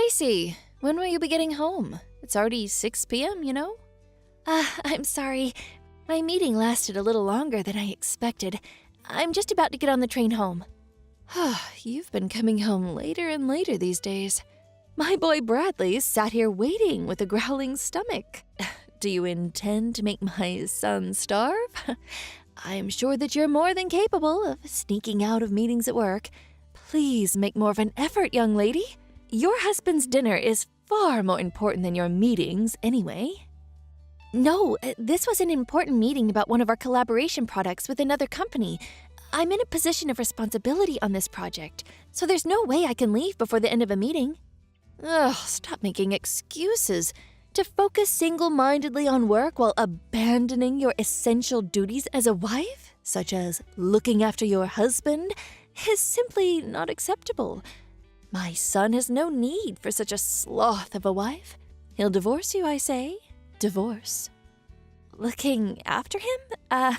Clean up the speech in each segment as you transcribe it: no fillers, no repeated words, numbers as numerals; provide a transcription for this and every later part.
Tracy, when will you be getting home? It's already 6 p.m., you know? I'm sorry. My meeting lasted a little longer than I expected. I'm just about to get on the train home. You've been coming home later and later these days. My boy Bradley sat here waiting with a growling stomach. Do you intend to make my son starve? I'm sure that you're more than capable of sneaking out of meetings at work. Please make more of an effort, young lady. Your husband's dinner is far more important than your meetings anyway. No, this was an important meeting about one of our collaboration products with another company. I'm in a position of responsibility on this project, so there's no way I can leave before the end of a meeting. Ugh, stop making excuses. To focus single-mindedly on work while abandoning your essential duties as a wife, such as looking after your husband, is simply not acceptable. My son has no need for such a sloth of a wife. He'll divorce you, I say. Divorce. Looking after him?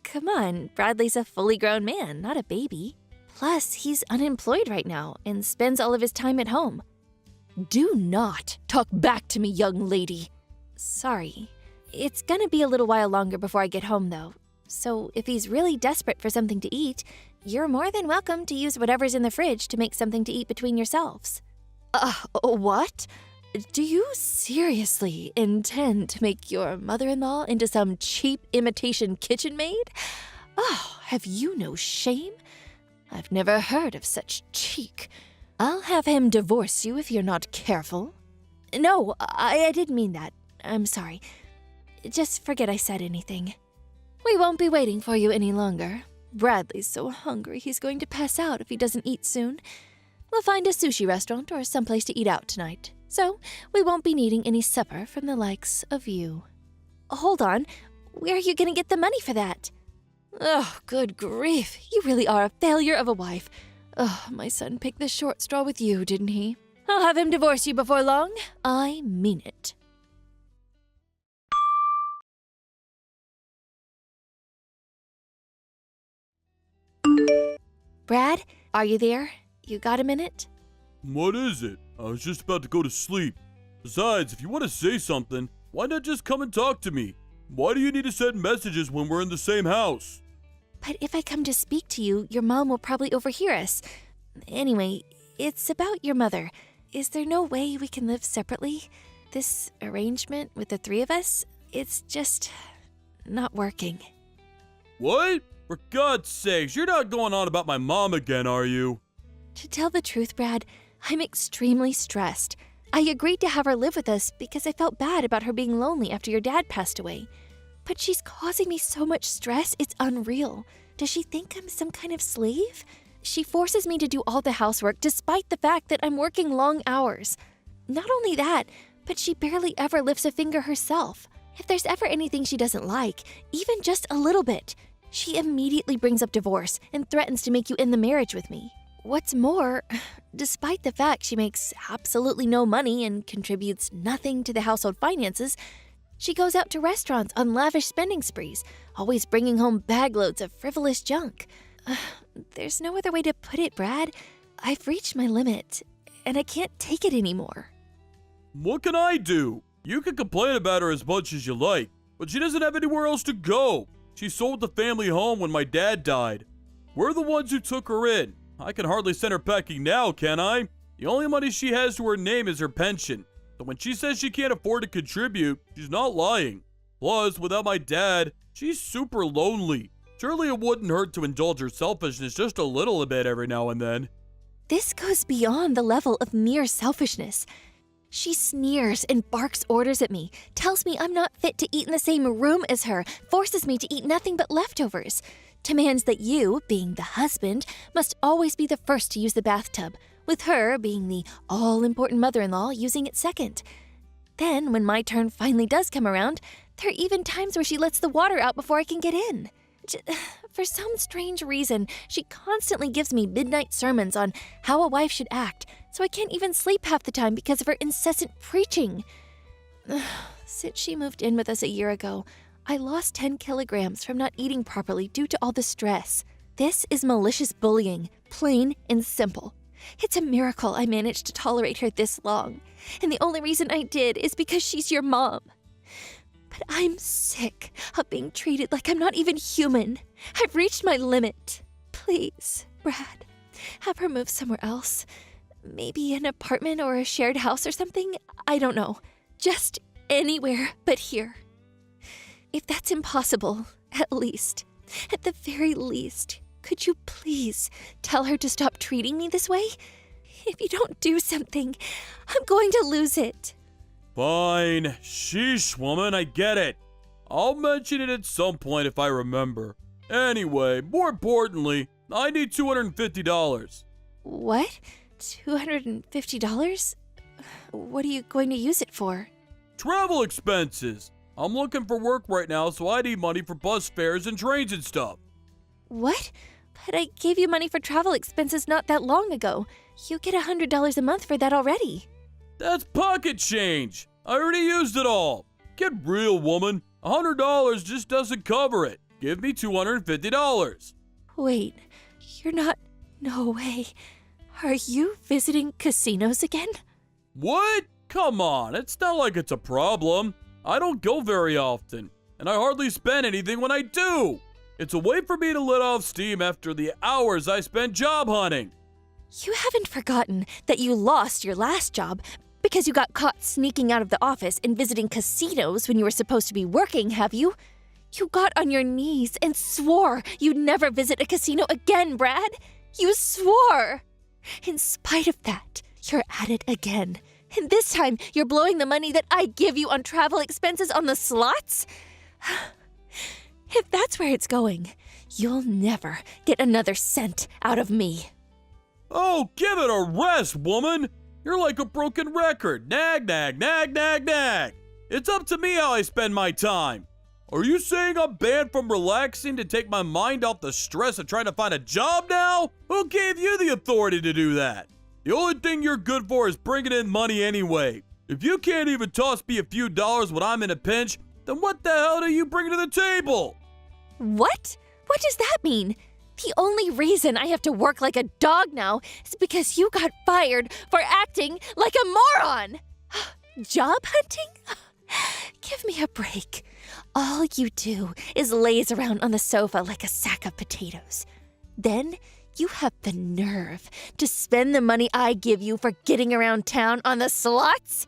Come on, Bradley's a fully grown man, not a baby. Plus, he's unemployed right now and spends all of his time at home. Do not talk back to me, young lady. Sorry. It's gonna be a little while longer before I get home, though. So if he's really desperate for something to eat, you're more than welcome to use whatever's in the fridge to make something to eat between yourselves. What? Do you seriously intend to make your mother-in-law into some cheap imitation kitchen maid? Oh, have you no shame? I've never heard of such cheek. I'll have him divorce you if you're not careful. No, I didn't mean that. I'm sorry. Just forget I said anything. We won't be waiting for you any longer. Bradley's so hungry he's going to pass out if he doesn't eat soon. We'll find a sushi restaurant or someplace to eat out tonight, so we won't be needing any supper from the likes of you. Hold on. Where are you going to get the money for that? Oh, good grief. You really are a failure of a wife. Oh, my son picked the short straw with you, didn't he? I'll have him divorce you before long. I mean it. Brad, are you there? You got a minute? What is it? I was just about to go to sleep. Besides, if you want to say something, why not just come and talk to me? Why do you need to send messages when we're in the same house? But if I come to speak to you, your mom will probably overhear us. Anyway, it's about your mother. Is there no way we can live separately? This arrangement with the three of us, it's just not working. What? For God's sakes, you're not going on about my mom again, are you? To tell the truth, Brad, I'm extremely stressed. I agreed to have her live with us because I felt bad about her being lonely after your dad passed away. But she's causing me so much stress, it's unreal. Does she think I'm some kind of slave? She forces me to do all the housework despite the fact that I'm working long hours. Not only that, but she barely ever lifts a finger herself. If there's ever anything she doesn't like, even just a little bit, she immediately brings up divorce and threatens to make you end the marriage with me. What's more, despite the fact she makes absolutely no money and contributes nothing to the household finances, she goes out to restaurants on lavish spending sprees, always bringing home bagloads of frivolous junk. There's no other way to put it, Brad. I've reached my limit, and I can't take it anymore. What can I do? You can complain about her as much as you like, but she doesn't have anywhere else to go. She sold the family home when my dad died. We're the ones who took her in. I can hardly send her packing now, can I? The only money she has to her name is her pension. So when she says she can't afford to contribute, she's not lying. Plus, without my dad, she's super lonely. Surely it wouldn't hurt to indulge her selfishness just a little bit every now and then. This goes beyond the level of mere selfishness. She sneers and barks orders at me, tells me I'm not fit to eat in the same room as her, forces me to eat nothing but leftovers, demands that you, being the husband, must always be the first to use the bathtub, with her, being the all-important mother-in-law, using it second. Then, when my turn finally does come around, there are even times where she lets the water out before I can get in. For some strange reason, she constantly gives me midnight sermons on how a wife should act, so I can't even sleep half the time because of her incessant preaching. Since she moved in with us a year ago, I lost 10 kilograms from not eating properly due to all the stress. This is malicious bullying, plain and simple. It's a miracle I managed to tolerate her this long, and the only reason I did is because she's your mom. But I'm sick of being treated like I'm not even human. I've reached my limit. Please, Brad, have her move somewhere else. Maybe an apartment or a shared house or something? I don't know. Just anywhere but here. If that's impossible, at the very least, could you please tell her to stop treating me this way? If you don't do something, I'm going to lose it. Fine. Sheesh, woman, I get it. I'll mention it at some point if I remember. Anyway, more importantly, I need $250. What? $250? What are you going to use it for? Travel expenses. I'm looking for work right now, so I need money for bus fares and trains and stuff. What? But I gave you money for travel expenses not that long ago. You get $100 a month for that already. That's pocket change. I already used it all. Get real, woman. $100 just doesn't cover it. Give me $250. Wait, you're not... No way. Are you visiting casinos again? What? Come on, it's not like it's a problem. I don't go very often, and I hardly spend anything when I do. It's a way for me to let off steam after the hours I spent job hunting. You haven't forgotten that you lost your last job because you got caught sneaking out of the office and visiting casinos when you were supposed to be working, have you? You got on your knees and swore you'd never visit a casino again, Brad. You swore. In spite of that, you're at it again. And this time, you're blowing the money that I give you on travel expenses on the slots? If that's where it's going, you'll never get another cent out of me. Oh, give it a rest, woman. You're like a broken record. Nag, nag, nag, nag, nag. It's up to me how I spend my time. Are you saying I'm banned from relaxing to take my mind off the stress of trying to find a job now? Who gave you the authority to do that? The only thing you're good for is bringing in money anyway. If you can't even toss me a few dollars when I'm in a pinch, then what the hell do you bring to the table? What? What does that mean? The only reason I have to work like a dog now is because you got fired for acting like a moron. Job hunting? Give me a break. All you do is laze around on the sofa like a sack of potatoes. Then you have the nerve to spend the money I give you for getting around town on the slots?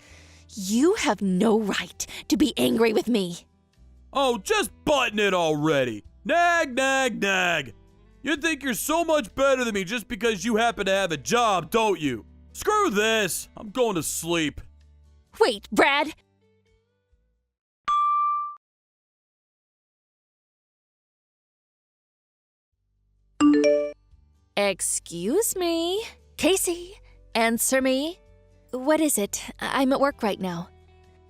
You have no right to be angry with me. Oh, just button it already. Nag, nag, nag. You think you're so much better than me just because you happen to have a job, don't you? Screw this. I'm going to sleep. Wait, Brad. Excuse me? Casey, answer me. What is it? I'm at work right now.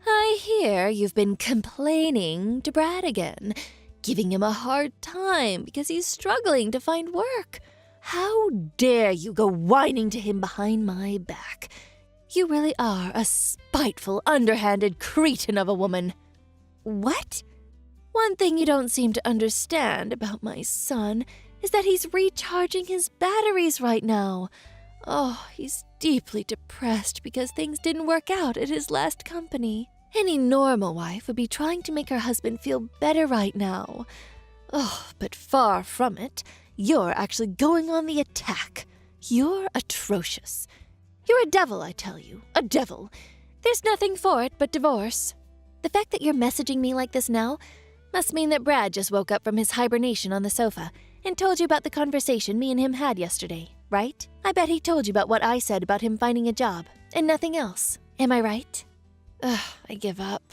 I hear you've been complaining to Brad again, giving him a hard time because he's struggling to find work. How dare you go whining to him behind my back? You really are a spiteful, underhanded cretin of a woman. What? One thing you don't seem to understand about my son is that he's recharging his batteries right now. Oh, he's deeply depressed because things didn't work out at his last company. Any normal wife would be trying to make her husband feel better right now. Oh, but far from it. You're actually going on the attack. You're atrocious. You're a devil, I tell you. A devil. There's nothing for it but divorce. The fact that you're messaging me like this now must mean that Brad just woke up from his hibernation on the sofa and told you about the conversation me and him had yesterday, right? I bet he told you about what I said about him finding a job and nothing else. Am I right? Ugh, I give up.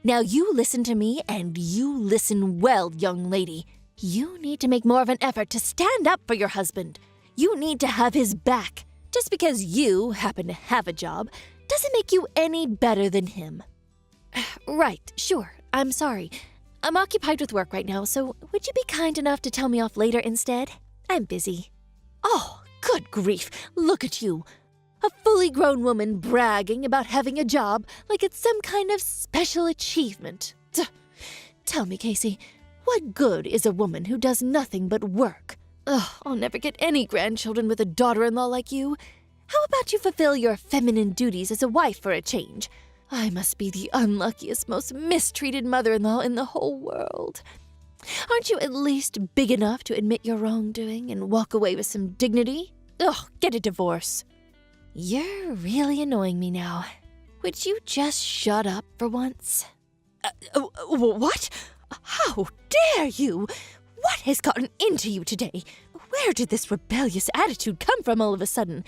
Now you listen to me, and you listen well, young lady. You need to make more of an effort to stand up for your husband. You need to have his back. Just because you happen to have a job doesn't make you any better than him. Right, sure, I'm sorry. I'm occupied with work right now, so would you be kind enough to tell me off later instead? I'm busy. Oh, good grief, look at you. A fully grown woman bragging about having a job like it's some kind of special achievement. Tell me, Casey, what good is a woman who does nothing but work? Ugh, I'll never get any grandchildren with a daughter-in-law like you. How about you fulfill your feminine duties as a wife for a change? I must be the unluckiest, most mistreated mother-in-law in the whole world. Aren't you at least big enough to admit your wrongdoing and walk away with some dignity? Ugh, get a divorce. You're really annoying me now. Would you just shut up for once? What? How dare you? What has gotten into you today? Where did this rebellious attitude come from all of a sudden?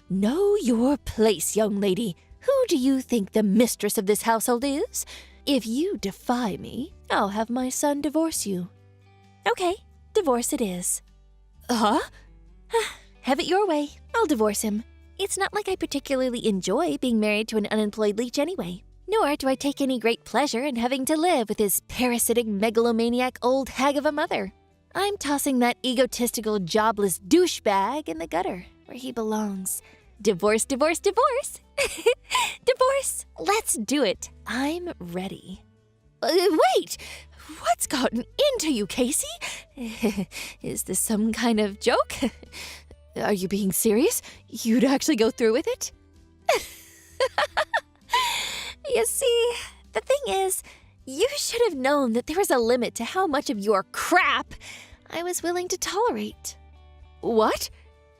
Know your place, young lady. Who do you think the mistress of this household is? If you defy me, I'll have my son divorce you. Okay, divorce it is. Huh? Have it your way. I'll divorce him. It's not like I particularly enjoy being married to an unemployed leech anyway. Nor do I take any great pleasure in having to live with his parasitic megalomaniac old hag of a mother. I'm tossing that egotistical, jobless douchebag in the gutter, where he belongs. Divorce, divorce, divorce! Divorce! Let's do it. I'm ready. Wait! What's gotten into you, Casey? Is this some kind of joke? Are you being serious? You'd actually go through with it? You see, the thing is, you should have known that there was a limit to how much of your crap I was willing to tolerate. What?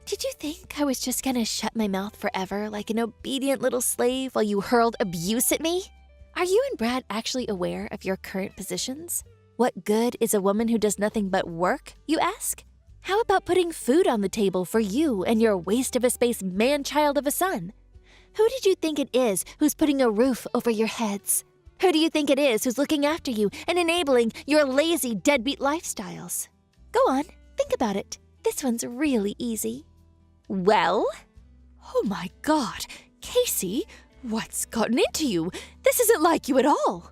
Did you think I was just gonna shut my mouth forever like an obedient little slave while you hurled abuse at me? Are you and Brad actually aware of your current positions? What good is a woman who does nothing but work, you ask? How about putting food on the table for you and your waste-of-a-space man-child of a son? Who did you think it is who's putting a roof over your heads? Who do you think it is who's looking after you and enabling your lazy deadbeat lifestyles? Go on, think about it. This one's really easy. Well? Oh my God, Casey, what's gotten into you? This isn't like you at all.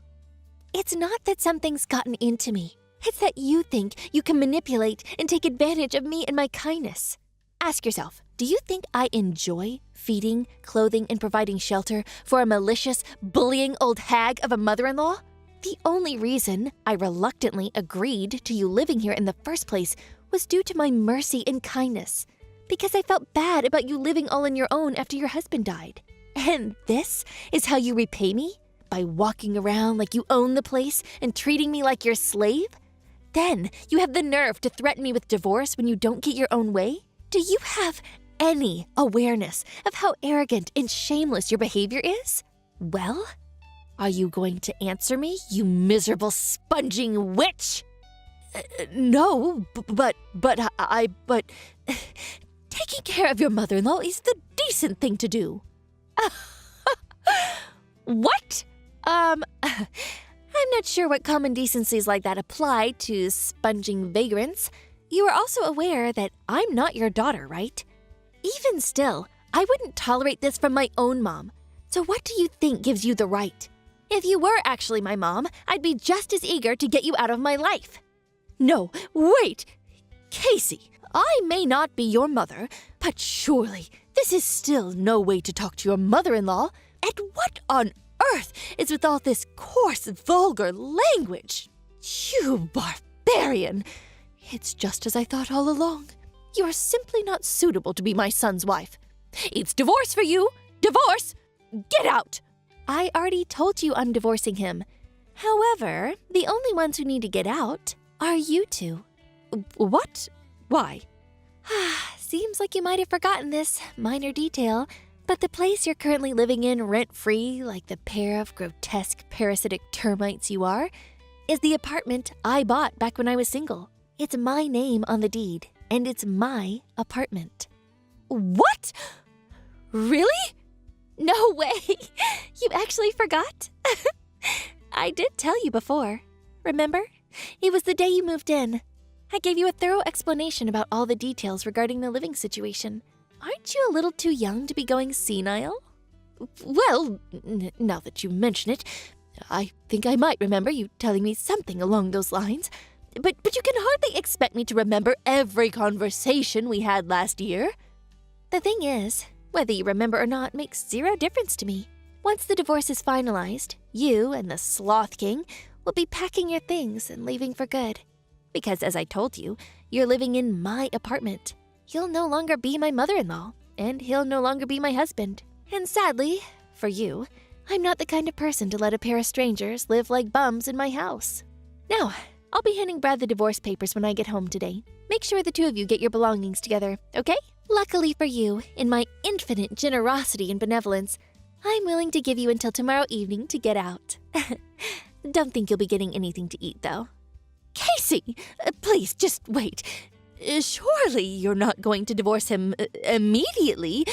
It's not that something's gotten into me. It's that you think you can manipulate and take advantage of me and my kindness. Ask yourself, do you think I enjoy feeding, clothing, and providing shelter for a malicious, bullying old hag of a mother-in-law? The only reason I reluctantly agreed to you living here in the first place was due to my mercy and kindness, because I felt bad about you living all on your own after your husband died. And this is how you repay me? By walking around like you own the place and treating me like your slave? Then you have the nerve to threaten me with divorce when you don't get your own way? Do you have any awareness of how arrogant and shameless your behavior is? Well, are you going to answer me, you miserable sponging witch? No, but taking care of your mother-in-law is the decent thing to do. What? I'm not sure what common decencies like that apply to sponging vagrants. You are also aware that I'm not your daughter, right? Even still, I wouldn't tolerate this from my own mom. So what do you think gives you the right? If you were actually my mom, I'd be just as eager to get you out of my life. No, wait! Casey, I may not be your mother, but surely this is still no way to talk to your mother-in-law. And what on earth is with all this coarse, vulgar language? You barbarian! It's just as I thought all along. You are simply not suitable to be my son's wife. It's divorce for you! Divorce! Get out! I already told you I'm divorcing him. However, the only ones who need to get out are you two. What? Why? Seems like you might have forgotten this minor detail, but the place you're currently living in rent-free, like the pair of grotesque parasitic termites you are, is the apartment I bought back when I was single. It's my name on the deed, and it's my apartment. What? Really? No way! You actually forgot? I did tell you before. Remember? It was the day you moved in. I gave you a thorough explanation about all the details regarding the living situation. Aren't you a little too young to be going senile? Well, now that you mention it, I think I might remember you telling me something along those lines. But you can hardly expect me to remember every conversation we had last year. The thing is, whether you remember or not makes zero difference to me. Once the divorce is finalized, you and the Sloth King will be packing your things and leaving for good. Because as I told you, you're living in my apartment. You'll no longer be my mother-in-law, and he'll no longer be my husband. And sadly, for you, I'm not the kind of person to let a pair of strangers live like bums in my house. Now, I'll be handing Brad the divorce papers when I get home today. Make sure the two of you get your belongings together, okay? Luckily for you, in my infinite generosity and benevolence, I'm willing to give you until tomorrow evening to get out. Don't think you'll be getting anything to eat, though. Casey, please, just wait. Surely you're not going to divorce him immediately,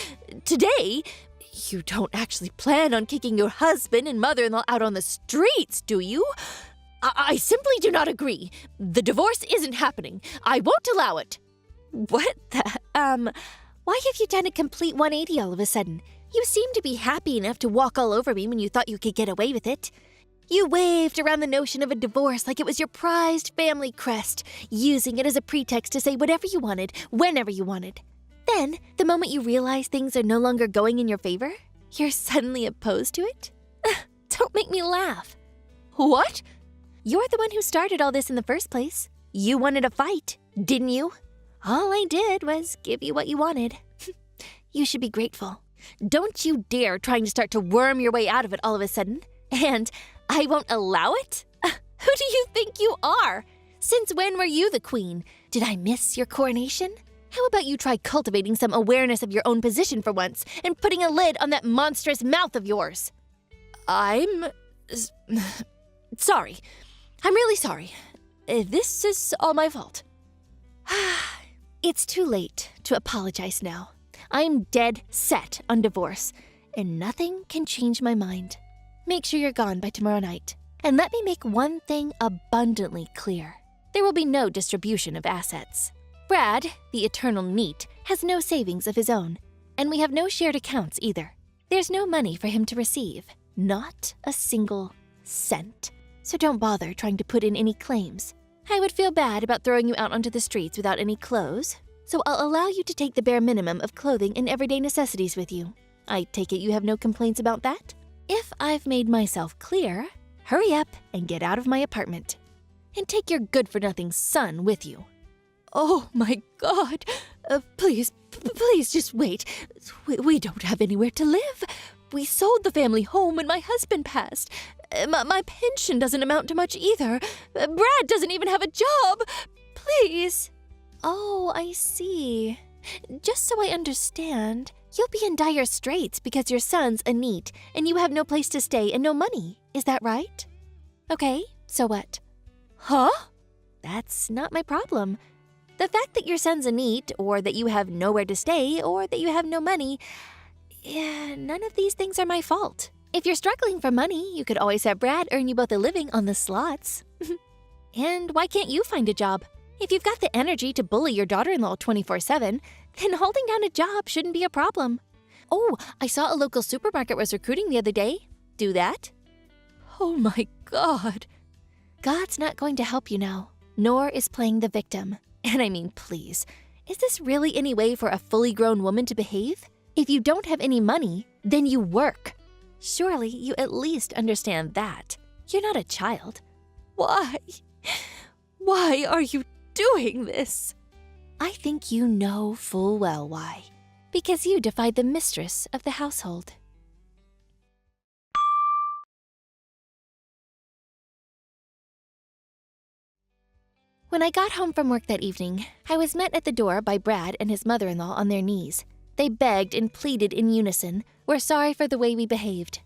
today. You don't actually plan on kicking your husband and mother-in-law out on the streets, do you? I simply do not agree. The divorce isn't happening. I won't allow it. What the, why have you done a complete 180 all of a sudden? You seemed to be happy enough to walk all over me when you thought you could get away with it. You waved around the notion of a divorce like it was your prized family crest, using it as a pretext to say whatever you wanted, whenever you wanted. Then, the moment you realize things are no longer going in your favor, you're suddenly opposed to it? Don't make me laugh. What? You're the one who started all this in the first place. You wanted a fight, didn't you? All I did was give you what you wanted. You should be grateful. Don't you dare trying to start to worm your way out of it all of a sudden. And I won't allow it? Who do you think you are? Since when were you the queen? Did I miss your coronation? How about you try cultivating some awareness of your own position for once and putting a lid on that monstrous mouth of yours? I'm sorry. I'm really sorry. This is all my fault. It's too late to apologize now. I'm dead set on divorce, and nothing can change my mind. Make sure you're gone by tomorrow night. And let me make one thing abundantly clear. There will be no distribution of assets. Brad, the eternal NEET, has no savings of his own, and we have no shared accounts either. There's no money for him to receive, not a single cent. So don't bother trying to put in any claims. I would feel bad about throwing you out onto the streets without any clothes, so I'll allow you to take the bare minimum of clothing and everyday necessities with you. I take it you have no complaints about that? If I've made myself clear, hurry up and get out of my apartment. And take your good-for-nothing son with you. Oh my God! Please just wait. We don't have anywhere to live. We sold the family home when my husband passed. My pension doesn't amount to much either. Brad doesn't even have a job. Please. Oh, I see. Just so I understand, you'll be in dire straits because your son's a NEET and you have no place to stay and no money. Is that right? Okay, so what? Huh? That's not my problem. The fact that your son's a NEET, or that you have nowhere to stay, or that you have no money, none of these things are my fault. If you're struggling for money, you could always have Brad earn you both a living on the slots. And why can't you find a job? If you've got the energy to bully your daughter-in-law 24/7, then holding down a job shouldn't be a problem. Oh, I saw a local supermarket was recruiting the other day. Do that? Oh my God. God's not going to help you now, nor is playing the victim. And I mean, please, is this really any way for a fully grown woman to behave? If you don't have any money, then you work. Surely you at least understand that. You're not a child. Why? Why are you doing this? I think you know full well why. Because you defied the mistress of the household. When I got home from work that evening, I was met at the door by Brad and his mother-in-law on their knees. They begged and pleaded in unison, were sorry for the way we behaved.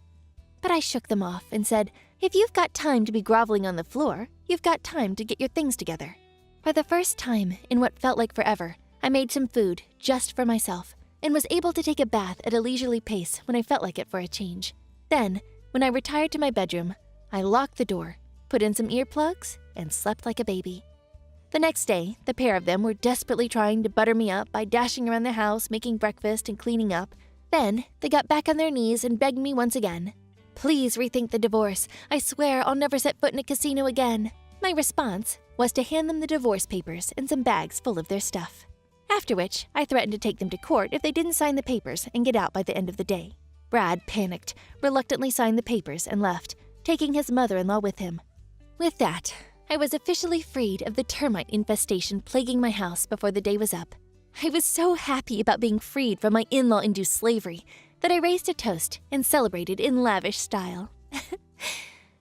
But I shook them off and said, if you've got time to be groveling on the floor, you've got time to get your things together. For the first time in what felt like forever, I made some food just for myself and was able to take a bath at a leisurely pace when I felt like it for a change. Then, when I retired to my bedroom, I locked the door, put in some earplugs, and slept like a baby. The next day, the pair of them were desperately trying to butter me up by dashing around the house, making breakfast and cleaning up. Then, they got back on their knees and begged me once again. Please rethink the divorce. I swear I'll never set foot in a casino again. My response was to hand them the divorce papers and some bags full of their stuff. After which, I threatened to take them to court if they didn't sign the papers and get out by the end of the day. Brad panicked, reluctantly signed the papers and left, taking his mother-in-law with him. With that, I was officially freed of the termite infestation plaguing my house before the day was up. I was so happy about being freed from my in-law-induced slavery that I raised a toast and celebrated in lavish style.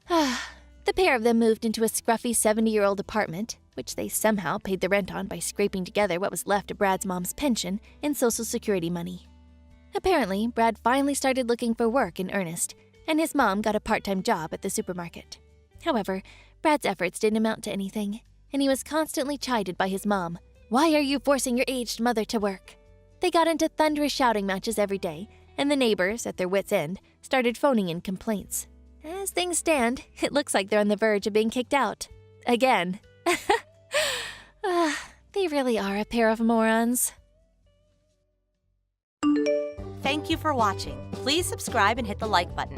The pair of them moved into a scruffy 70-year-old apartment, which they somehow paid the rent on by scraping together what was left of Brad's mom's pension and Social Security money. Apparently, Brad finally started looking for work in earnest, and his mom got a part-time job at the supermarket. However, Brad's efforts didn't amount to anything, and he was constantly chided by his mom. "Why are you forcing your aged mother to work?" They got into thunderous shouting matches every day, and the neighbors, at their wits' end, started phoning in complaints. As things stand, it looks like they're on the verge of being kicked out. Again. They really are a pair of morons. Thank you for watching. Please subscribe and hit the like button.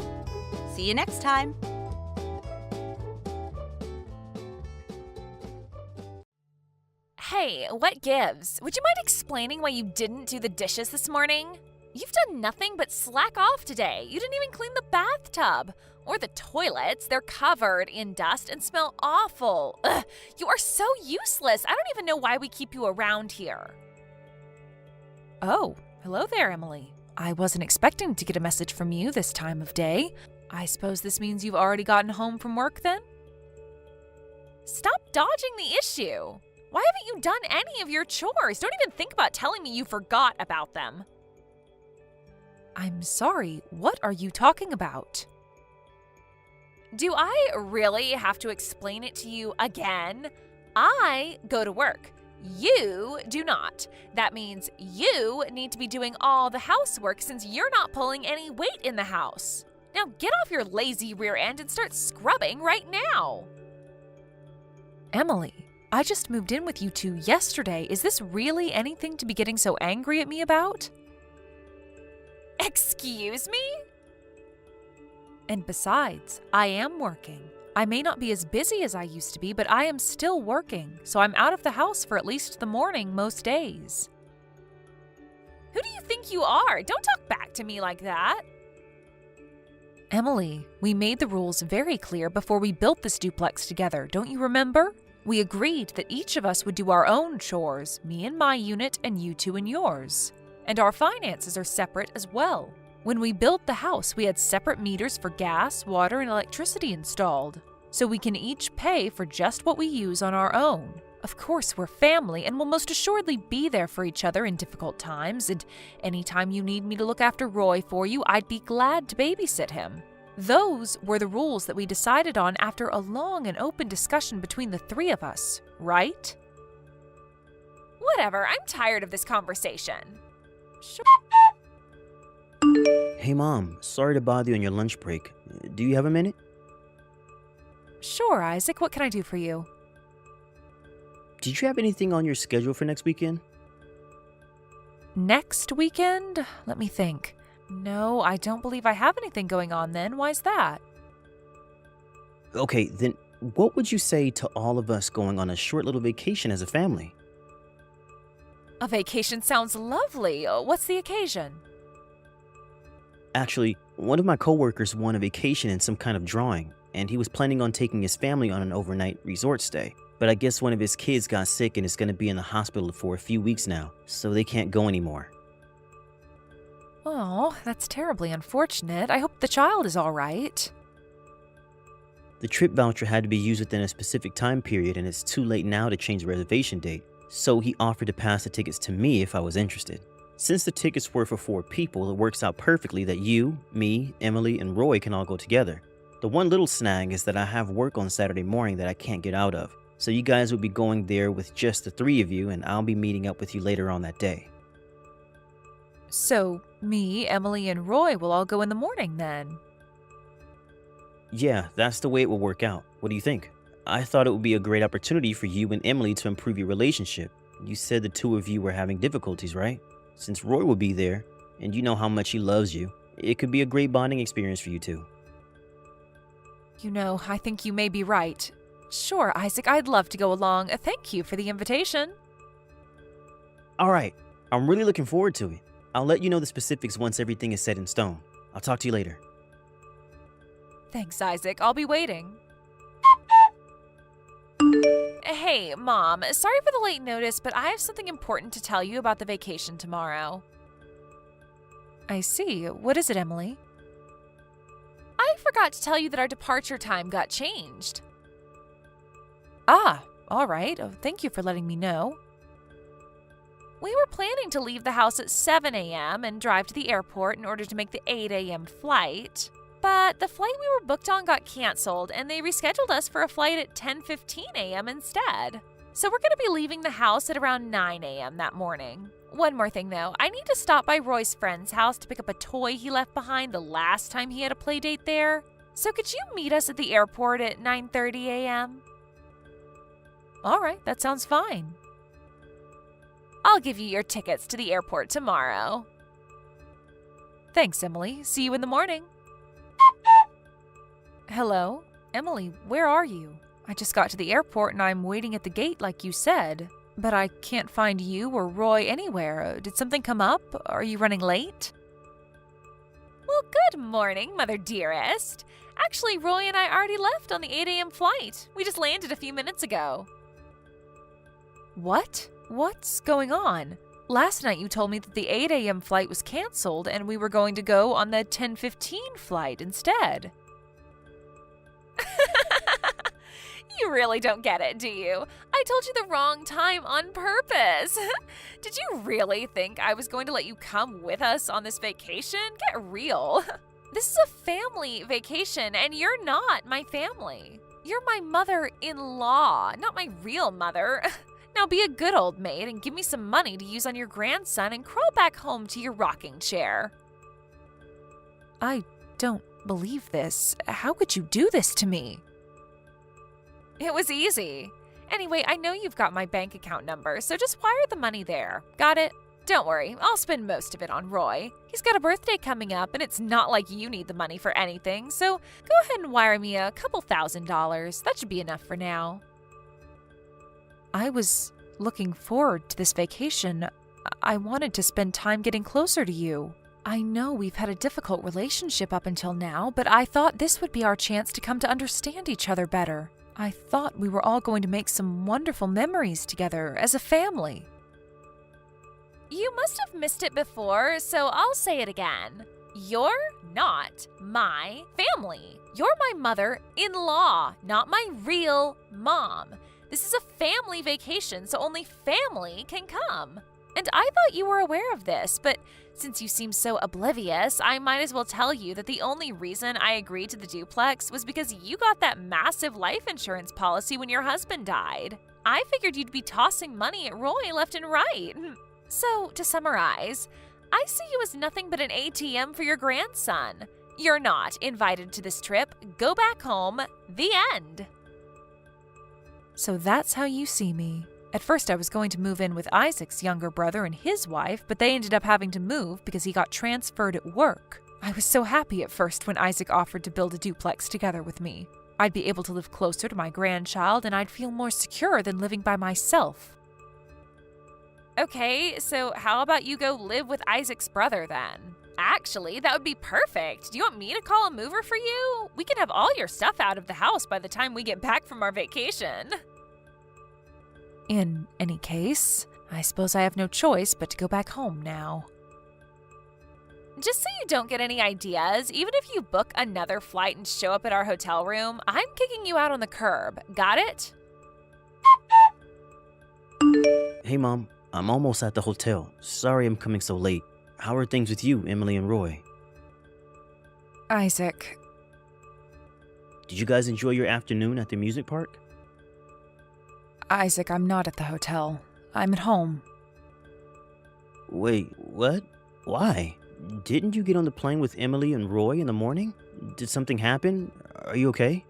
See you next time. Hey, what gives? Would you mind explaining why you didn't do the dishes this morning? You've done nothing but slack off today. You didn't even clean the bathtub. Or the toilets. They're covered in dust and smell awful. Ugh, you are so useless. I don't even know why we keep you around here. Oh, hello there, Emily. I wasn't expecting to get a message from you this time of day. I suppose this means you've already gotten home from work then? Stop dodging the issue. Why haven't you done any of your chores? Don't even think about telling me you forgot about them. I'm sorry, what are you talking about? Do I really have to explain it to you again? I go to work. You do not. That means you need to be doing all the housework since you're not pulling any weight in the house. Now get off your lazy rear end and start scrubbing right now. Emily, I just moved in with you two yesterday. Is this really anything to be getting so angry at me about? Excuse me? And besides, I am working. I may not be as busy as I used to be, but I am still working, so I'm out of the house for at least the morning most days. Who do you think you are? Don't talk back to me like that. Emily, we made the rules very clear before we built this duplex together, don't you remember? We agreed that each of us would do our own chores, me in my unit and you two in yours. And our finances are separate as well. When we built the house, we had separate meters for gas, water, and electricity installed, so we can each pay for just what we use on our own. Of course, we're family and will most assuredly be there for each other in difficult times, and anytime you need me to look after Roy for you, I'd be glad to babysit him. Those were the rules that we decided on after a long and open discussion between the three of us, right? Whatever, I'm tired of this conversation. Sure. Hey Mom, sorry to bother you on your lunch break. Do you have a minute? Sure, Isaac, what can I do for you? Did you have anything on your schedule for next weekend? Next weekend? Let me think. No, I don't believe I have anything going on then. Why's that? Okay, then what would you say to all of us going on a short little vacation as a family? A vacation sounds lovely. What's the occasion? Actually, one of my coworkers won a vacation in some kind of drawing, and he was planning on taking his family on an overnight resort stay. But I guess one of his kids got sick and is going to be in the hospital for a few weeks now, so they can't go anymore. Oh, that's terribly unfortunate. I hope the child is all right. The trip voucher had to be used within a specific time period, and it's too late now to change the reservation date, so he offered to pass the tickets to me if I was interested. Since the tickets were for 4 people, it works out perfectly that you, me, Emily, and Roy can all go together. The one little snag is that I have work on Saturday morning that I can't get out of, so you guys will be going there with just the 3 of you, and I'll be meeting up with you later on that day. So, me, Emily, and Roy will all go in the morning then? Yeah, that's the way it will work out. What do you think? I thought it would be a great opportunity for you and Emily to improve your relationship. You said the 2 of you were having difficulties, right? Since Roy will be there, and you know how much he loves you, it could be a great bonding experience for you two. You know, I think you may be right. Sure, Isaac, I'd love to go along. Thank you for the invitation. Alright, I'm really looking forward to it. I'll let you know the specifics once everything is set in stone. I'll talk to you later. Thanks, Isaac. I'll be waiting. Hey, Mom, sorry for the late notice, but I have something important to tell you about the vacation tomorrow. I see. What is it, Emily? I forgot to tell you that our departure time got changed. Ah, all right. Oh, thank you for letting me know. We were planning to leave the house at 7 a.m. and drive to the airport in order to make the 8 a.m. flight. But the flight we were booked on got canceled, and they rescheduled us for a flight at 10:15 a.m. instead. So we're going to be leaving the house at around 9 a.m. that morning. One more thing, though. I need to stop by Roy's friend's house to pick up a toy he left behind the last time he had a play date there. So could you meet us at the airport at 9:30 a.m.? All right, that sounds fine. I'll give you your tickets to the airport tomorrow. Thanks, Emily. See you in the morning. Hello? Emily, where are you? I just got to the airport and I'm waiting at the gate like you said. But I can't find you or Roy anywhere. Did something come up? Are you running late? Well, good morning, Mother Dearest. Actually, Roy and I already left on the 8 a.m. flight. We just landed a few minutes ago. What? What's going on? Last night you told me that the 8 a.m. flight was canceled and we were going to go on the 10:15 flight instead. You really don't get it, do you? I told you the wrong time on purpose. Did you really think I was going to let you come with us on this vacation? Get real. This is a family vacation, and you're not my family. You're my mother-in-law, not my real mother. Now be a good old maid and give me some money to use on your grandson and crawl back home to your rocking chair. I don't believe this. How could you do this to me? It was easy. Anyway, I know you've got my bank account number, so just wire the money there. Got it? Don't worry, I'll spend most of it on Roy. He's got a birthday coming up, and it's not like you need the money for anything, so go ahead and wire me a couple $1,000s. That should be enough for now. I was looking forward to this vacation. I wanted to spend time getting closer to you. I know we've had a difficult relationship up until now, but I thought this would be our chance to come to understand each other better. I thought we were all going to make some wonderful memories together as a family. You must have missed it before, so I'll say it again. You're not my family. You're my mother-in-law, not my real mom. This is a family vacation, so only family can come. And I thought you were aware of this, but since you seem so oblivious, I might as well tell you that the only reason I agreed to the duplex was because you got that massive life insurance policy when your husband died. I figured you'd be tossing money at Roy left and right. So, to summarize, I see you as nothing but an ATM for your grandson. You're not invited to this trip. Go back home. The end. So that's how you see me. At first, I was going to move in with Isaac's younger brother and his wife, but they ended up having to move because he got transferred at work. I was so happy at first when Isaac offered to build a duplex together with me. I'd be able to live closer to my grandchild, and I'd feel more secure than living by myself. Okay, so how about you go live with Isaac's brother then? Actually, that would be perfect. Do you want me to call a mover for you? We can have all your stuff out of the house by the time we get back from our vacation. In any case, I suppose I have no choice but to go back home now. Just so you don't get any ideas, even if you book another flight and show up at our hotel room, I'm kicking you out on the curb. Got it? Hey, Mom. I'm almost at the hotel. Sorry I'm coming so late. How are things with you, Emily and Roy? Isaac. Did you guys enjoy your afternoon at the music park? Isaac, I'm not at the hotel. I'm at home. Wait, what? Why? Didn't you get on the plane with Emily and Roy in the morning? Did something happen? Are you okay?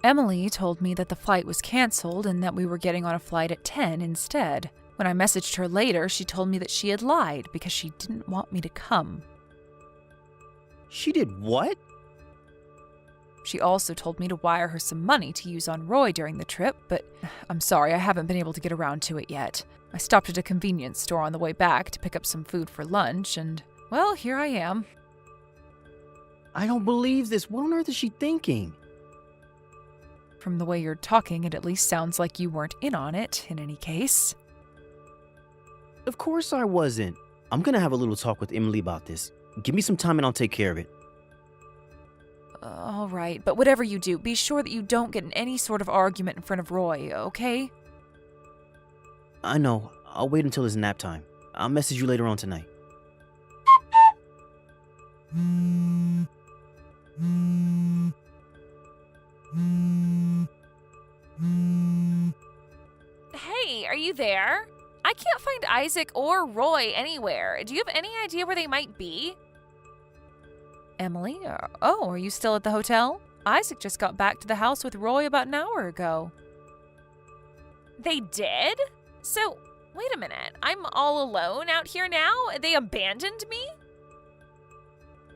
Emily told me that the flight was canceled and that we were getting on a flight at 10 instead. When I messaged her later, she told me that she had lied because she didn't want me to come. She did what? She also told me to wire her some money to use on Roy during the trip, but I'm sorry, I haven't been able to get around to it yet. I stopped at a convenience store on the way back to pick up some food for lunch, and, well, here I am. I don't believe this. What on earth is she thinking? From the way you're talking, it at least sounds like you weren't in on it, in any case. Of course I wasn't. I'm gonna have a little talk with Emily about this. Give me some time and I'll take care of it. All right, but whatever you do, be sure that you don't get in any sort of argument in front of Roy, okay? I know. I'll wait until it's nap time. I'll message you later on tonight. Hey, are you there? I can't find Isaac or Roy anywhere. Do you have any idea where they might be? Emily? Oh, are you still at the hotel? Isaac just got back to the house with Roy about an hour ago. They did? So, wait a minute. I'm all alone out here now? They abandoned me?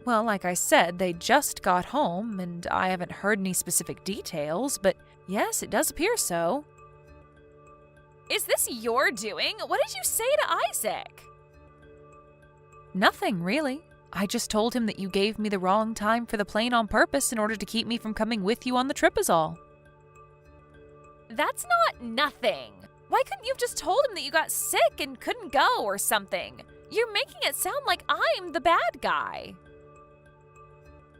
Well, like I said, they just got home, and I haven't heard any specific details, but yes, it does appear so. Is this your doing? What did you say to Isaac? Nothing, really. I just told him that you gave me the wrong time for the plane on purpose in order to keep me from coming with you on the trip is all. That's not nothing. Why couldn't you have just told him that you got sick and couldn't go or something? You're making it sound like I'm the bad guy.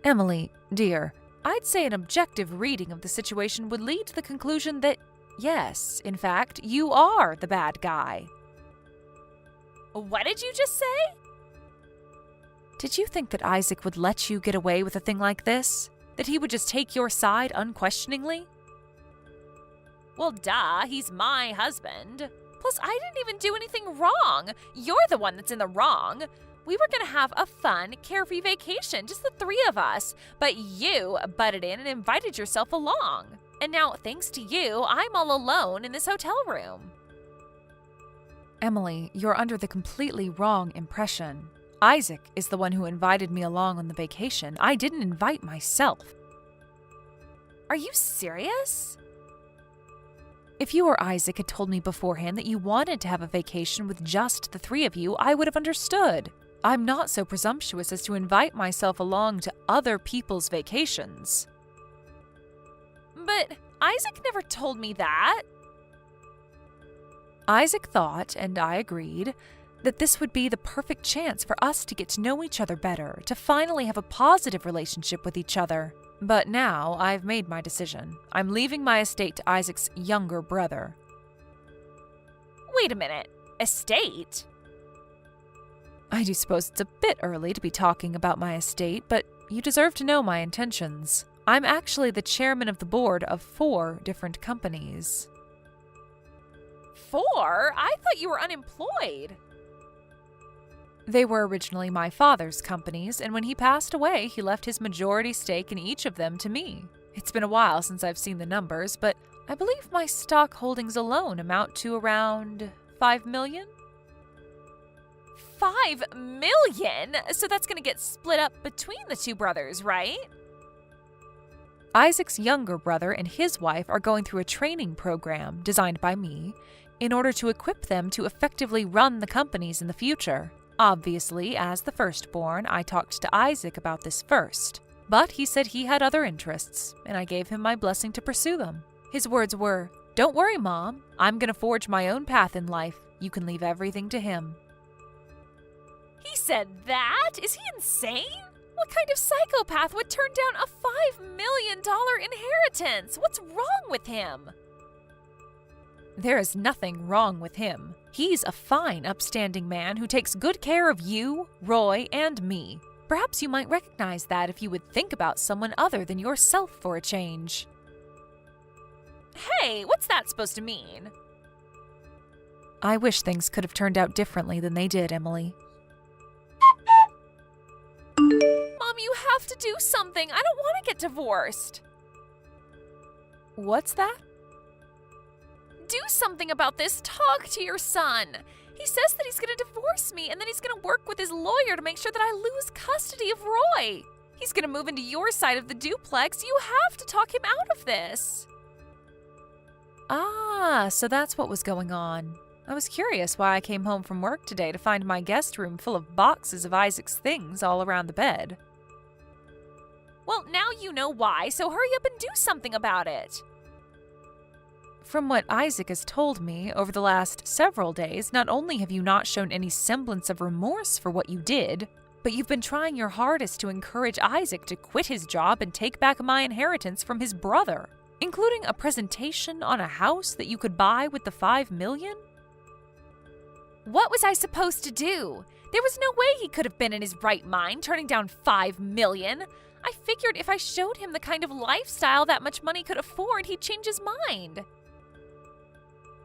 Emily, dear, I'd say an objective reading of the situation would lead to the conclusion that, yes, in fact, you are the bad guy. What did you just say? Did you think that Isaac would let you get away with a thing like this? That he would just take your side unquestioningly? Well, duh, he's my husband. Plus, I didn't even do anything wrong. You're the one that's in the wrong. We were going to have a fun, carefree vacation, just the three of us. But you butted in and invited yourself along. And now, thanks to you, I'm all alone in this hotel room. Emily, you're under the completely wrong impression. Isaac is the one who invited me along on the vacation. I didn't invite myself. Are you serious? If you or Isaac had told me beforehand that you wanted to have a vacation with just the three of you, I would have understood. I'm not so presumptuous as to invite myself along to other people's vacations. But Isaac never told me that. Isaac thought, and I agreed, that this would be the perfect chance for us to get to know each other better, to finally have a positive relationship with each other. But now I've made my decision. I'm leaving my estate to Isaac's younger brother. Wait a minute. Estate? I do suppose it's a bit early to be talking about my estate, but you deserve to know my intentions. I'm actually the chairman of the board of 4 different companies. 4? I thought you were unemployed. They were originally my father's companies, and when he passed away, he left his majority stake in each of them to me. It's been a while since I've seen the numbers, but I believe my stock holdings alone amount to around 5 million? 5 million? So that's going to get split up between the two brothers, right? Isaac's younger brother and his wife are going through a training program designed by me in order to equip them to effectively run the companies in the future. Obviously, as the firstborn, I talked to Isaac about this first, but he said he had other interests, and I gave him my blessing to pursue them. His words were, "Don't worry, Mom. I'm going to forge my own path in life. You can leave everything to him." He said that? Is he insane? What kind of psychopath would turn down a $5 million inheritance? What's wrong with him? There is nothing wrong with him. He's a fine, upstanding man who takes good care of you, Roy, and me. Perhaps you might recognize that if you would think about someone other than yourself for a change. Hey, what's that supposed to mean? I wish things could have turned out differently than they did, Emily. Mom, you have to do something. I don't want to get divorced. What's that? Do something about this. Talk to your son. He says that he's going to divorce me and then he's going to work with his lawyer to make sure that I lose custody of Roy. He's going to move into your side of the duplex. You have to talk him out of this. Ah, so that's what was going on. I was curious why I came home from work today to find my guest room full of boxes of Isaac's things all around the bed. Well, now you know why, so hurry up and do something about it. From what Isaac has told me over the last several days, not only have you not shown any semblance of remorse for what you did, but you've been trying your hardest to encourage Isaac to quit his job and take back my inheritance from his brother, including a presentation on a house that you could buy with the $5 million? What was I supposed to do? There was no way he could have been in his right mind turning down $5 million. I figured if I showed him the kind of lifestyle that much money could afford, he'd change his mind.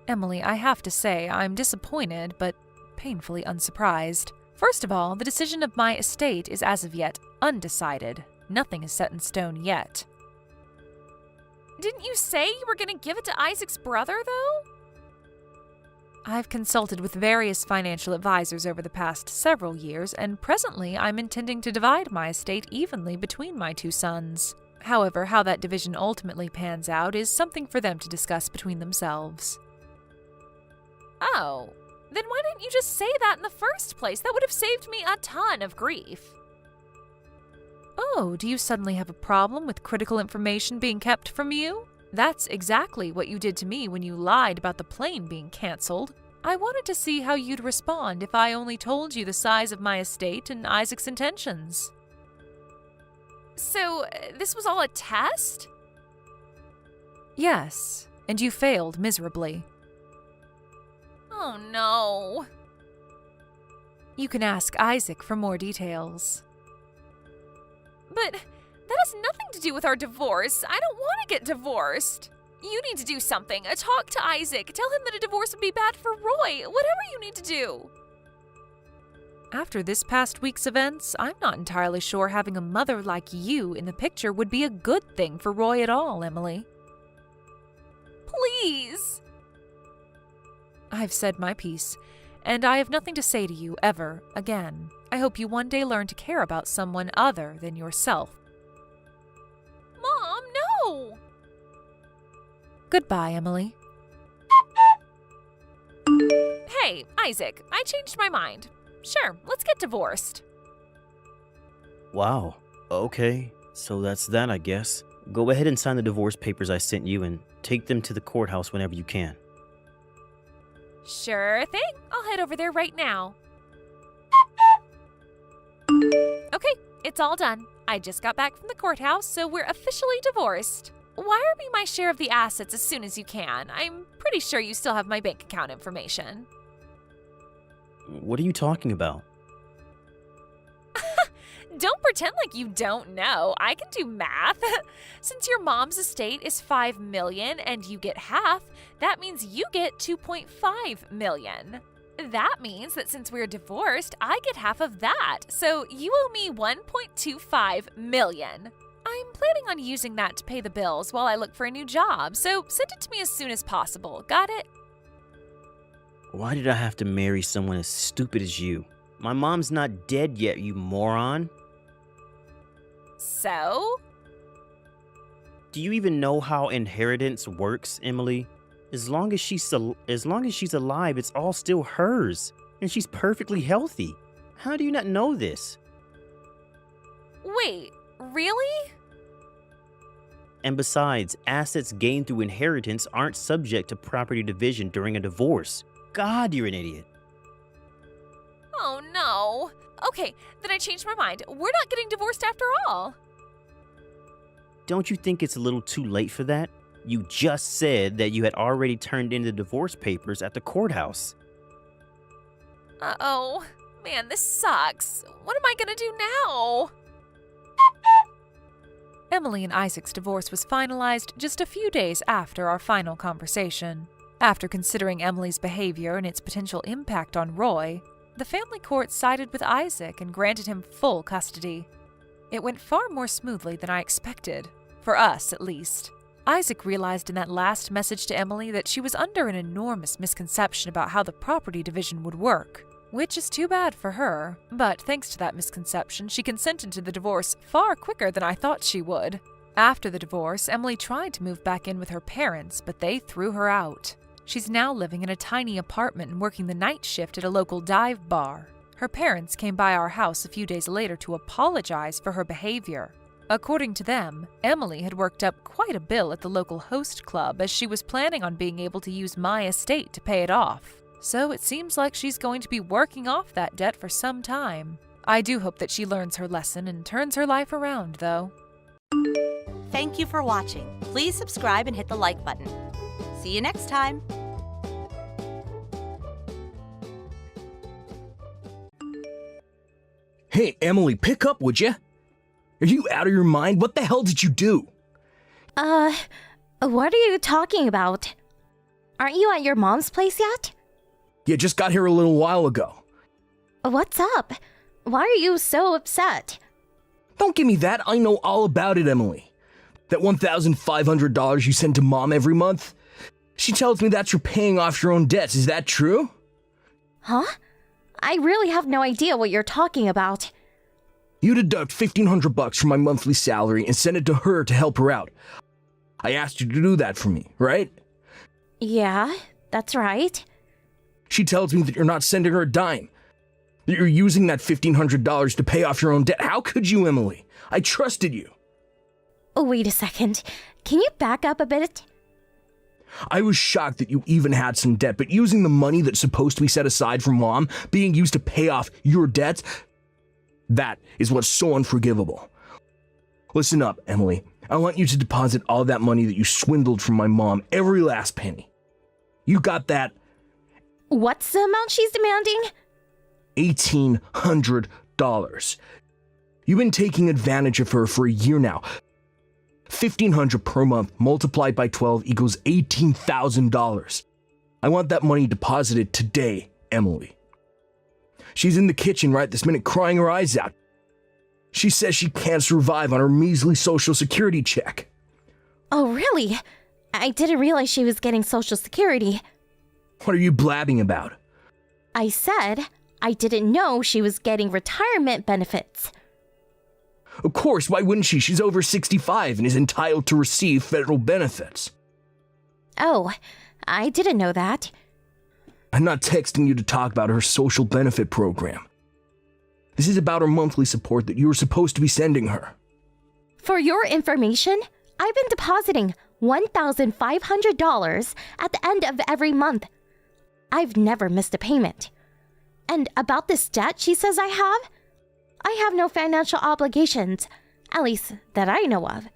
Emily, I have to say, I'm disappointed, but painfully unsurprised. First of all, the decision of my estate is as of yet undecided. Nothing is set in stone yet. Didn't you say you were going to give it to Isaac's brother, though? I've consulted with various financial advisors over the past several years, and presently I'm intending to divide my estate evenly between my two sons. However, how that division ultimately pans out is something for them to discuss between themselves. Oh, then why didn't you just say that in the first place? That would have saved me a ton of grief. Oh, do you suddenly have a problem with critical information being kept from you? That's exactly what you did to me when you lied about the plane being canceled. I wanted to see how you'd respond if I only told you the size of my estate and Isaac's intentions. So, this was all a test? Yes, and you failed miserably. Oh no. You can ask Isaac for more details. But that has nothing to do with our divorce. I don't want to get divorced. You need to do something. Talk to Isaac. Tell him that a divorce would be bad for Roy. Whatever you need to do. After this past week's events, I'm not entirely sure having a mother like you in the picture would be a good thing for Roy at all, Emily. Please. I've said my piece, and I have nothing to say to you ever again. I hope you one day learn to care about someone other than yourself. Mom, no! Goodbye, Emily. Hey, Isaac, I changed my mind. Sure, let's get divorced. Wow. Okay, so that's that, I guess. Go ahead and sign the divorce papers I sent you and take them to the courthouse whenever you can. Sure thing. I'll head over there right now. Okay, it's all done. I just got back from the courthouse, so we're officially divorced. Wire me my share of the assets as soon as you can. I'm pretty sure you still have my bank account information. What are you talking about? Don't pretend like you don't know. I can do math. Since your mom's estate is $5 million and you get half, that means you get $2.5 million. That means that since we're divorced, I get half of that. So you owe me $1.25 million. I'm planning on using that to pay the bills while I look for a new job, so send it to me as soon as possible. Got it? Why did I have to marry someone as stupid as you? My mom's not dead yet, you moron. So? Do you even know how inheritance works, Emily? As long as she's alive, it's all still hers, and she's perfectly healthy. How do you not know this? Wait, really? And besides, assets gained through inheritance aren't subject to property division during a divorce. God, you're an idiot. Oh no. Okay, then I changed my mind. We're not getting divorced after all. Don't you think it's a little too late for that? You just said that you had already turned in the divorce papers at the courthouse. Uh-oh. Man, this sucks. What am I gonna do now? Emily and Isaac's divorce was finalized just a few days after our final conversation. After considering Emily's behavior and its potential impact on Roy, the family court sided with Isaac and granted him full custody. It went far more smoothly than I expected, for us at least. Isaac realized in that last message to Emily that she was under an enormous misconception about how the property division would work, which is too bad for her, but thanks to that misconception, she consented to the divorce far quicker than I thought she would. After the divorce, Emily tried to move back in with her parents, but they threw her out. She's now living in a tiny apartment and working the night shift at a local dive bar. Her parents came by our house a few days later to apologize for her behavior. According to them, Emily had worked up quite a bill at the local host club as she was planning on being able to use my estate to pay it off. So it seems like she's going to be working off that debt for some time. I do hope that she learns her lesson and turns her life around, though. Thank you for watching. Please subscribe and hit the like button. See you next time. Hey, Emily, pick up, would ya? Are you out of your mind? What the hell did you do? What are you talking about? Aren't you at your mom's place yet? You just got here a little while ago. What's up? Why are you so upset? Don't give me that. I know all about it, Emily. That $1,500 you send to Mom every month? She tells me that's for paying off your own debts. Is that true? Huh? I really have no idea what you're talking about. You deduct $1,500 from my monthly salary and send it to her to help her out. I asked you to do that for me, right? Yeah, that's right. She tells me that you're not sending her a dime. That you're using that $1,500 to pay off your own debt. How could you, Emily? I trusted you. Oh, wait a second. Can you back up a bit? I was shocked that you even had some debt, but using the money that's supposed to be set aside for Mom being used to pay off your debts, that is what's so unforgivable. Listen up, Emily. I want you to deposit all that money that you swindled from my mom, every last penny. You got that? What's the amount she's demanding? $1,800. You've been taking advantage of her for a year now. $1,500 per month multiplied by 12 equals $18,000. I want that money deposited today, Emily. She's in the kitchen right this minute crying her eyes out. She says she can't survive on her measly Social Security check. Oh, really? I didn't realize she was getting Social Security. What are you blabbing about? I said I didn't know she was getting retirement benefits. Of course, why wouldn't she? She's over 65 and is entitled to receive federal benefits. Oh, I didn't know that. I'm not texting you to talk about her social benefit program. This is about her monthly support that you were supposed to be sending her. For your information, I've been depositing $1,500 at the end of every month. I've never missed a payment. And about this debt she says I have no financial obligations, at least that I know of.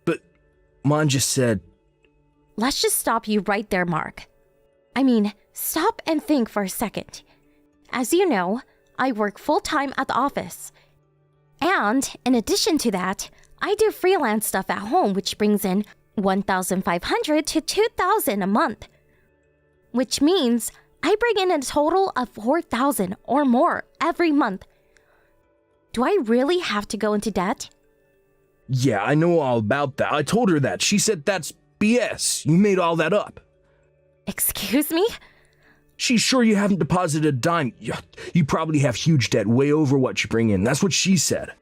But Mom just said... Let's just stop you right there, Mark. I mean, stop and think for a second. As you know, I work full-time at the office. And in addition to that, I do freelance stuff at home, which brings in $1,500 to $2,000 a month. Which means I bring in a total of $4,000 or more every month. Do I really have to go into debt? Yeah, I know all about that. I told her that. She said that's BS. You made all that up. Excuse me? She's sure you haven't deposited a dime. You probably have huge debt way over what you bring in. That's what she said.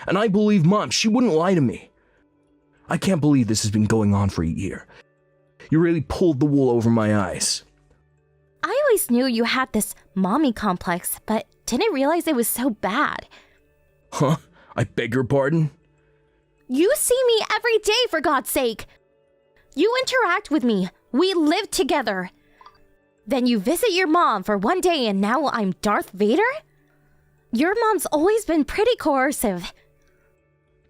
And I believe Mom. She wouldn't lie to me. I can't believe this has been going on for a year. You really pulled the wool over my eyes. I always knew you had this mommy complex, but didn't realize it was so bad. Huh? I beg your pardon? You see me every day, for God's sake. You interact with me. We live together. Then you visit your mom for one day and now I'm Darth Vader? Your mom's always been pretty coercive.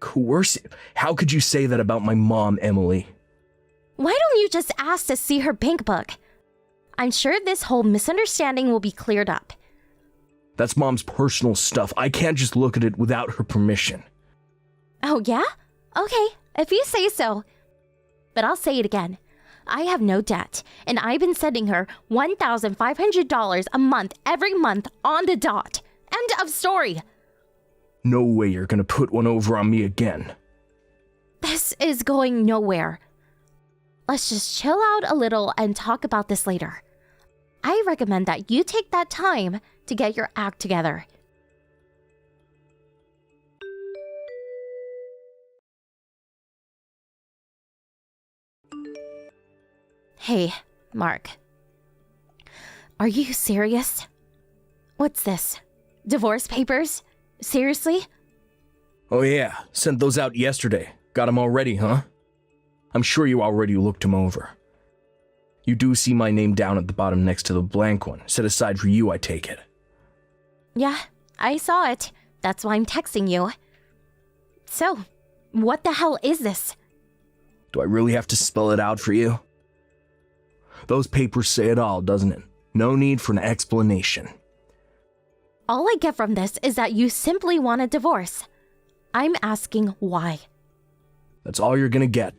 Coercive? How could you say that about my mom, Emily? Why don't you just ask to see her bank book? I'm sure this whole misunderstanding will be cleared up. That's Mom's personal stuff. I can't just look at it without her permission. Oh, yeah? Okay, if you say so. But I'll say it again. I have no debt, and I've been sending her $1,500 a month every month on the dot. End of story. No way you're gonna put one over on me again. This is going nowhere. Let's just chill out a little and talk about this later. I recommend that you take that time to get your act together. Hey, Mark. Are you serious? What's this? Divorce papers? Seriously? Oh yeah, sent those out yesterday. Got 'em already, huh? I'm sure you already looked 'em over. You do see my name down at the bottom next to the blank one, set aside for you, I take it. Yeah, I saw it. That's why I'm texting you. So, what the hell is this? Do I really have to spell it out for you? Those papers say it all, doesn't it? No need for an explanation. All I get from this is that you simply want a divorce. I'm asking why. That's all you're gonna get.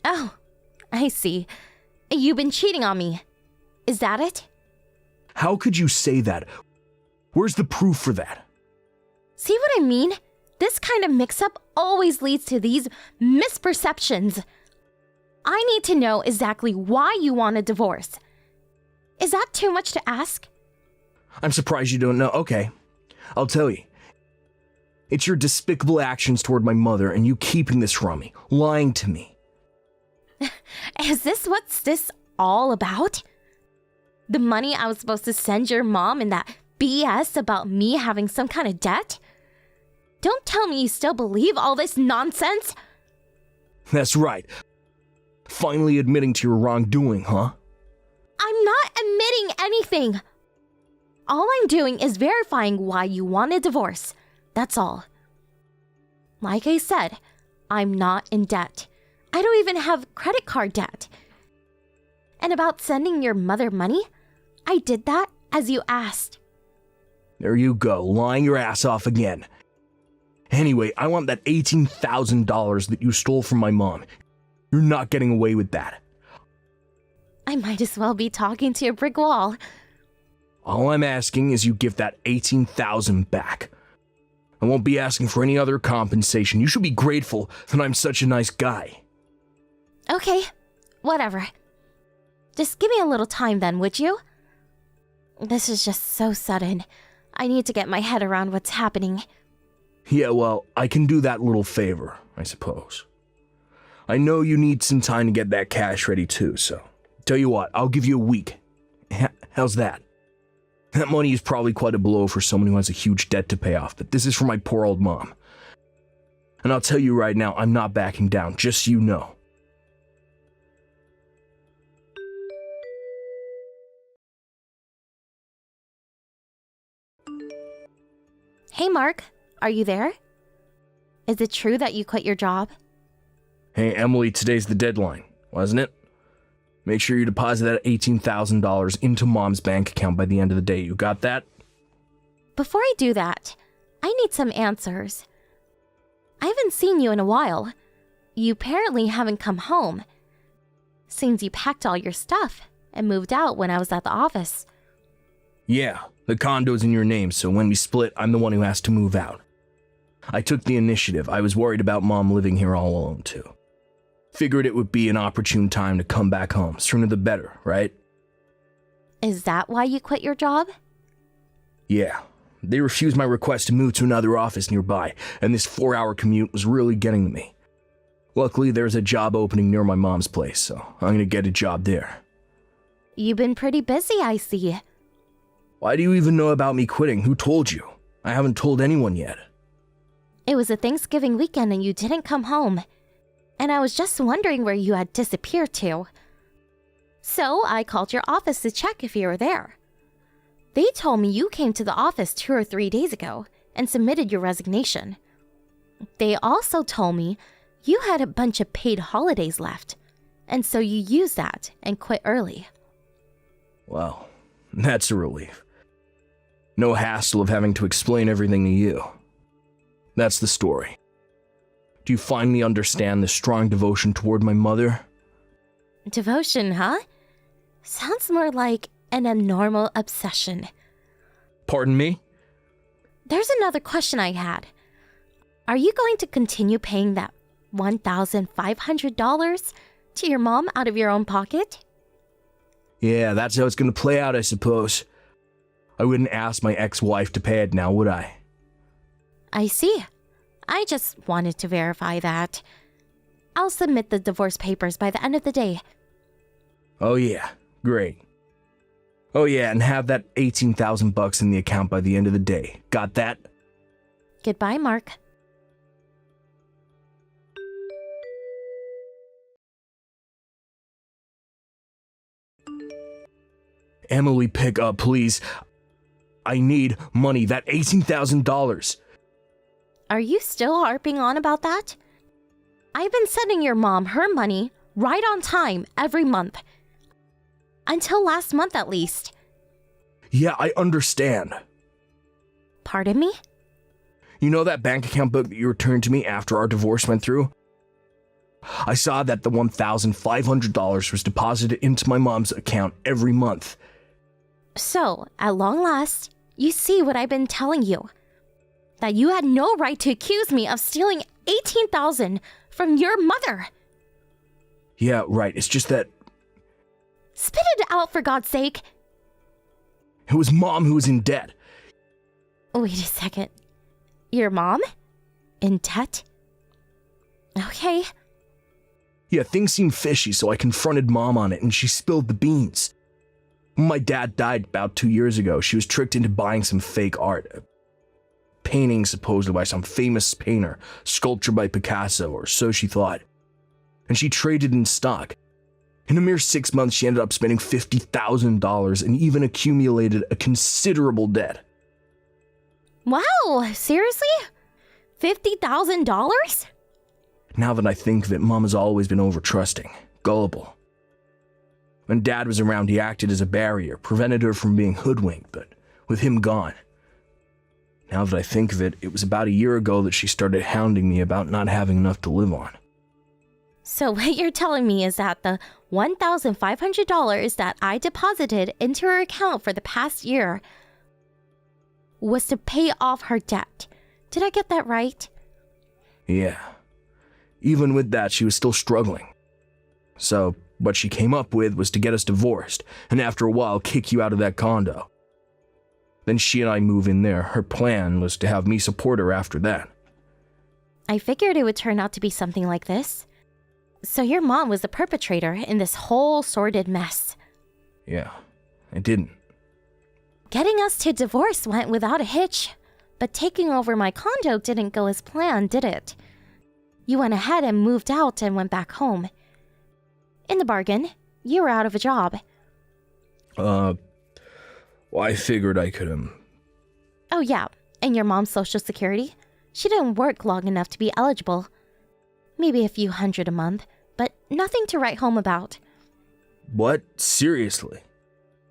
Oh, I see. You've been cheating on me. Is that it? How could you say that? Where's the proof for that? See what I mean? This kind of mix-up always leads to these misperceptions. I need to know exactly why you want a divorce. Is that too much to ask? I'm surprised you don't know. Okay, I'll tell you. It's your despicable actions toward my mother and you keeping this from me, lying to me. Is this what's this all about? The money I was supposed to send your mom and that BS about me having some kind of debt? Don't tell me you still believe all this nonsense. That's right. Finally admitting to your wrongdoing, huh? I'm not admitting anything. All I'm doing is verifying why you want a divorce. That's all. Like I said, I'm not in debt. I don't even have credit card debt. And about sending your mother money, I did that as you asked. There you go, lying your ass off again. Anyway, I want that $18,000 that you stole from my mom. You're not getting away with that. I might as well be talking to a brick wall. All I'm asking is you give that $18,000 back. I won't be asking for any other compensation. You should be grateful that I'm such a nice guy. Okay, whatever. Just give me a little time then, would you? This is just so sudden. I need to get my head around what's happening. Yeah, well, I can do that little favor, I suppose. I know you need some time to get that cash ready too, so tell you what, I'll give you a week. How's that? That money is probably quite a blow for someone who has a huge debt to pay off, but this is for my poor old mom. And I'll tell you right now, I'm not backing down, just so you know. Hey Mark, are you there? Is it true that you quit your job? Hey Emily, today's the deadline, wasn't it? Make sure you deposit that $18,000 into Mom's bank account by the end of the day. You got that? Before I do that, I need some answers. I haven't seen you in a while. You apparently haven't come home. Seems you packed all your stuff and moved out when I was at the office. Yeah, the condo's in your name, so when we split, I'm the one who has to move out. I took the initiative. I was worried about Mom living here all alone, too. Figured it would be an opportune time to come back home. Sooner the better, right? Is that why you quit your job? Yeah. They refused my request to move to another office nearby, and this 4-hour commute was really getting to me. Luckily, there's a job opening near my mom's place, so I'm gonna get a job there. You've been pretty busy, I see. Why do you even know about me quitting? Who told you? I haven't told anyone yet. It was a Thanksgiving weekend and you didn't come home. And I was just wondering where you had disappeared to. So I called your office to check if you were there. They told me you came to the office 2 or 3 days ago and submitted your resignation. They also told me you had a bunch of paid holidays left, and so you used that and quit early. Well, that's a relief. No hassle of having to explain everything to you. That's the story. Do you finally understand the strong devotion toward my mother? Devotion, huh? Sounds more like an abnormal obsession. Pardon me? There's another question I had. Are you going to continue paying that $1,500 to your mom out of your own pocket? Yeah, that's how it's gonna play out, I suppose. I wouldn't ask my ex-wife to pay it now, would I? I see. I just wanted to verify that. I'll submit the divorce papers by the end of the day. Oh yeah, great. Oh yeah, and have that $18,000 in the account by the end of the day. Got that? Goodbye, Mark. Emily, pick up, please. I need money, that $18,000. Are you still harping on about that? I've been sending your mom her money right on time every month. Until last month at least. Yeah, I understand. Pardon me? You know that bank account book that you returned to me after our divorce went through? I saw that the $1,500 was deposited into my mom's account every month. So, at long last, you see what I've been telling you. That you had no right to accuse me of stealing $18,000 from your mother. Yeah, right. It's just that Spit it out, for God's sake. it was Mom who was in debt. Wait a second. Your mom? In debt? Okay. Yeah, things seemed fishy, so I confronted Mom on it and she spilled the beans. When my dad died about 2 years ago, she was tricked into buying some fake art. A painting supposedly by some famous painter, sculpture by Picasso, or so she thought. And she traded in stock. In a mere 6 months, she ended up spending $50,000 and even accumulated a considerable debt. Wow, seriously? $50,000? Now that I think of it, Mom has always been over-trusting, gullible. When Dad was around, he acted as a barrier, prevented her from being hoodwinked, but with him gone. Now that I think of it, it was about a year ago that she started hounding me about not having enough to live on. So what you're telling me is that the $1,500 that I deposited into her account for the past year was to pay off her debt. Did I get that right? Yeah. Even with that, she was still struggling. So, what she came up with was to get us divorced, and after a while, kick you out of that condo. Then she and I move in there. Her plan was to have me support her after that. I figured it would turn out to be something like this. So your mom was the perpetrator in this whole sordid mess. Yeah, I didn't. Getting us to divorce went without a hitch, but taking over my condo didn't go as planned, did it? You went ahead and moved out and went back home. In the bargain, you were out of a job. Well, I figured I could, Oh yeah, and your mom's social security? She didn't work long enough to be eligible. Maybe a few hundred a month, but nothing to write home about. What? Seriously?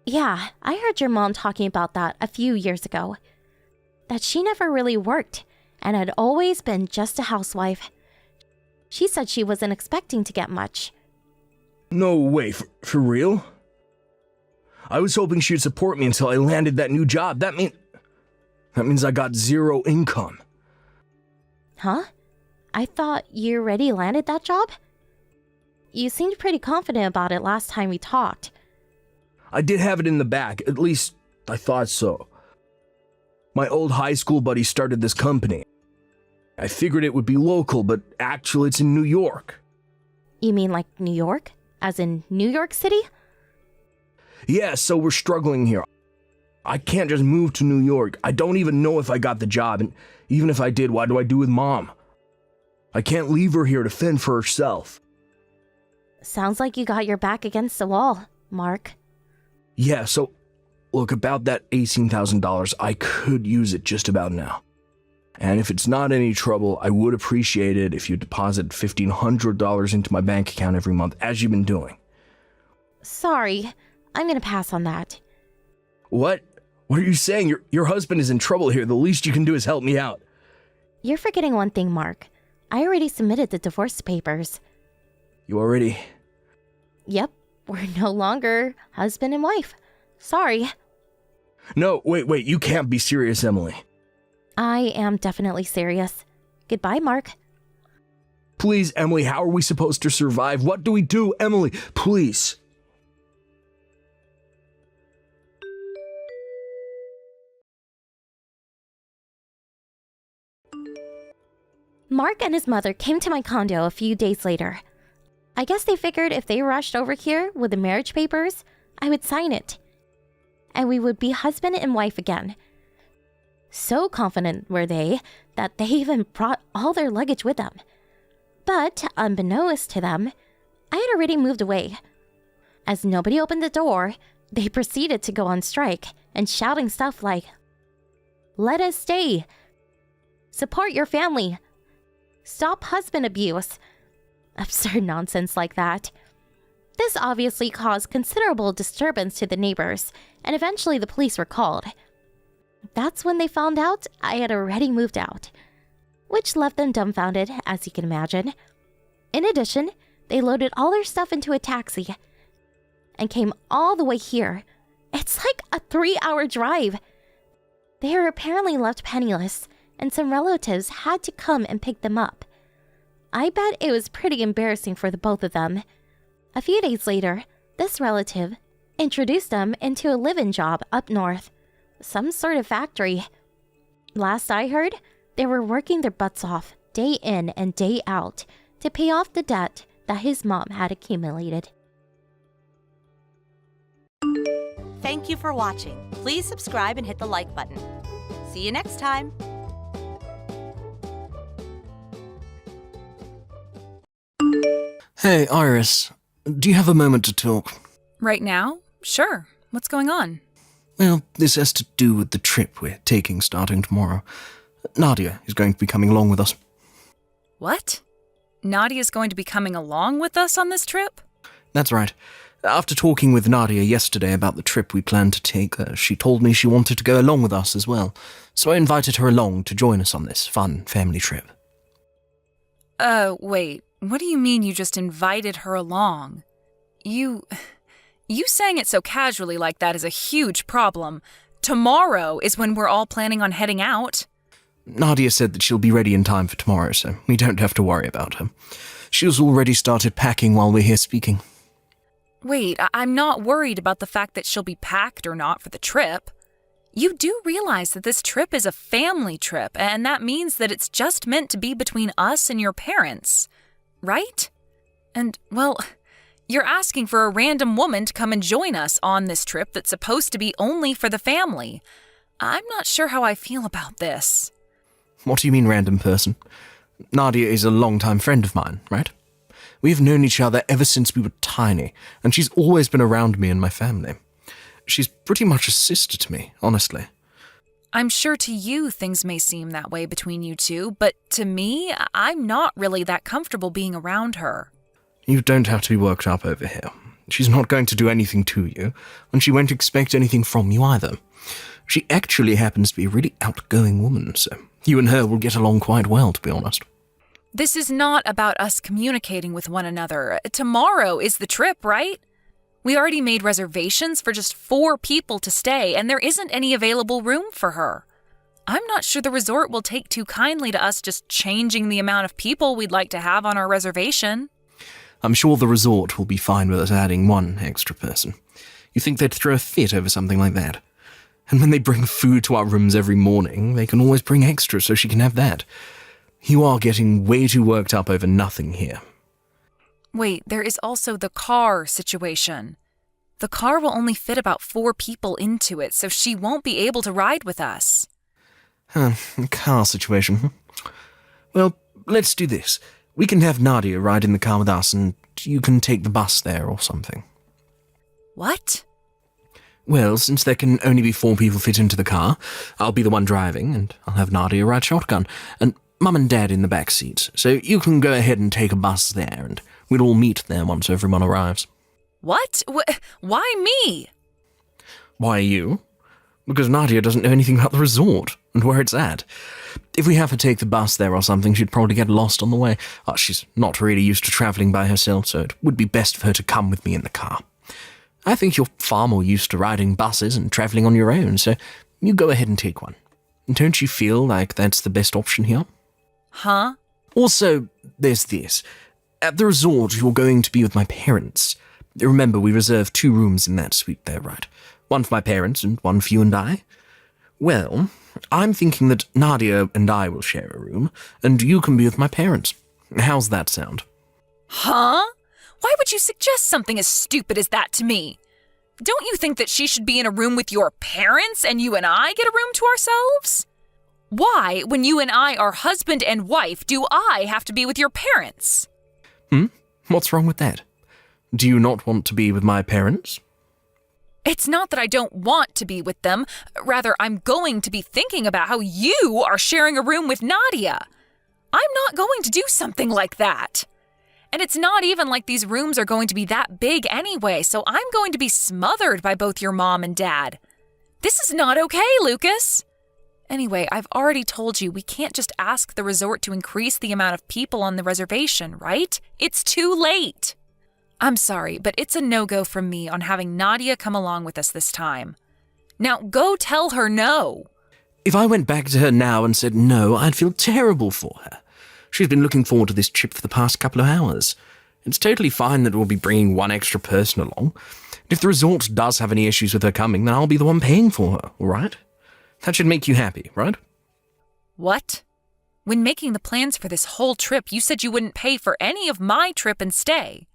Yeah, I heard your mom talking about that a few years ago. That she never really worked and had always been just a housewife. She said she wasn't expecting to get much. No way, for real? I was hoping she'd support me until I landed that new job. That means I got zero income. Huh? I thought you already landed that job? You seemed pretty confident about it last time we talked. I did have it in the back, at least I thought so. My old high school buddy started this company. I figured it would be local, but actually it's in New York. You mean like New York? As in New York City? Yeah, so we're struggling here. I can't just move to New York. I don't even know if I got the job, and even if I did, what do I do with Mom? I can't leave her here to fend for herself. Sounds like you got your back against the wall, Mark. Yeah, so look, about that $18,000, I could use it just about now. And if it's not any trouble, I would appreciate it if you deposit $1,500 into my bank account every month, as you've been doing. Sorry, I'm gonna pass on that. What? What are you saying? Your husband is in trouble here. The least you can do is help me out. You're forgetting one thing, Mark. I already submitted the divorce papers. You already? Yep, we're no longer husband and wife. Sorry. No, wait, you can't be serious, Emily. I am definitely serious. Goodbye, Mark. Please, Emily, how are we supposed to survive? What do we do, Emily? Please. Mark and his mother came to my condo a few days later. I guess they figured if they rushed over here with the marriage papers, I would sign it. And we would be husband and wife again. So confident were they that they even brought all their luggage with them. But, unbeknownst to them, I had already moved away. As nobody opened the door, They proceeded to go on strike and shouting stuff like, "Let us stay," "Support your family," "Stop husband abuse," absurd nonsense like that. This obviously caused considerable disturbance to the neighbors, and eventually the police were called. That's when they found out I had already moved out, which left them dumbfounded, as you can imagine. In addition, they loaded all their stuff into a taxi and came all the way here. It's like a 3-hour drive. They were apparently left penniless, and some relatives had to come and pick them up. I bet it was pretty embarrassing for the both of them. A few days later, this relative introduced them into a live-in job up north, some sort of factory. Last I heard, they were working their butts off, day in and day out, to pay off the debt that his mom had accumulated. Thank you for watching. Please subscribe and hit the like button. See you next time. Hey, Iris, do you have a moment to talk? Right now? Sure. What's going on? Well, this has to do with the trip we're taking starting tomorrow. Nadia is going to be coming along with us. What? Nadia's going to be coming along with us on this trip? That's right. After talking with Nadia yesterday about the trip we planned to take, she told me she wanted to go along with us as well. So I invited her along to join us on this fun family trip. Wait. What do you mean you just invited her along? You saying it so casually like that is a huge problem. Tomorrow is when we're all planning on heading out. Nadia said that she'll be ready in time for tomorrow, so we don't have to worry about her. She's already started packing while we're here speaking. Wait, I'm not worried about the fact that she'll be packed or not for the trip. You do realize that this trip is a family trip, and that means that it's just meant to be between us and your parents, right? And, well, you're asking for a random woman to come and join us on this trip that's supposed to be only for the family. I'm not sure how I feel about this. What do you mean, random person? Nadia is a long-time friend of mine, right? We've known each other ever since we were tiny, and she's always been around me and my family. She's pretty much a sister to me, honestly. I'm sure to you things may seem that way between you two, but to me, I'm not really that comfortable being around her. You don't have to be worked up over here. She's not going to do anything to you, and she won't expect anything from you either. She actually happens to be a really outgoing woman, so you and her will get along quite well, to be honest. This is not about us communicating with one another. Tomorrow is the trip, right? We already made reservations for just 4 people to stay, and there isn't any available room for her. I'm not sure the resort will take too kindly to us just changing the amount of people we'd like to have on our reservation. I'm sure the resort will be fine with us adding 1 extra person. You think they'd throw a fit over something like that? And when they bring food to our rooms every morning, they can always bring extra so she can have that. You are getting way too worked up over nothing here. Wait, there is also the car situation. The car will only fit about 4 people into it, so she won't be able to ride with us. Car situation. Well, let's do this. We can have Nadia ride in the car with us, and you can take the bus there or something. What? Well, since there can only be 4 people fit into the car, I'll be the one driving, and I'll have Nadia ride shotgun, and Mum and Dad in the back seats. So you can go ahead and take a bus there, and we'll all meet there once everyone arrives. What? Why me? Why you? Because Nadia doesn't know anything about the resort and where it's at. If we have her take the bus there or something, she'd probably get lost on the way. She's not really used to travelling by herself, so it would be best for her to come with me in the car. I think you're far more used to riding buses and travelling on your own, so you go ahead and take one. Don't you feel like that's the best option here? Huh? Also, there's this. At the resort, you're going to be with my parents. Remember, we reserved 2 rooms in that suite there, right? One for my parents and one for you and I. Well, I'm thinking that Nadia and I will share a room, and you can be with my parents. How's that sound? Huh? Why would you suggest something as stupid as that to me? Don't you think that she should be in a room with your parents and you and I get a room to ourselves? Why, when you and I are husband and wife, do I have to be with your parents? What's wrong with that? Do you not want to be with my parents? It's not that I don't want to be with them. Rather, I'm going to be thinking about how you are sharing a room with Nadia. I'm not going to do something like that. And it's not even like these rooms are going to be that big anyway, so I'm going to be smothered by both your mom and dad. This is not okay, Lucas. Anyway, I've already told you we can't just ask the resort to increase the amount of people on the reservation, right? It's too late. I'm sorry, but it's a no-go from me on having Nadia come along with us this time. Now go tell her no. If I went back to her now and said no, I'd feel terrible for her. She's been looking forward to this trip for the past couple of hours. It's totally fine that we'll be bringing one extra person along. If the resort does have any issues with her coming, then I'll be the one paying for her, all right? That should make you happy, right? What? When making the plans for this whole trip, you said you wouldn't pay for any of my trip and stay,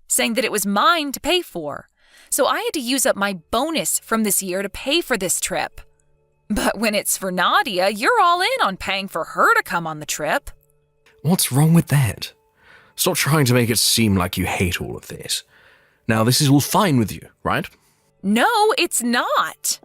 saying that it was mine to pay for. So I had to use up my bonus from this year to pay for this trip. But when it's for Nadia, you're all in on paying for her to come on the trip. What's wrong with that? Stop trying to make it seem like you hate all of this. Now, this is all fine with you, right? No, it's not.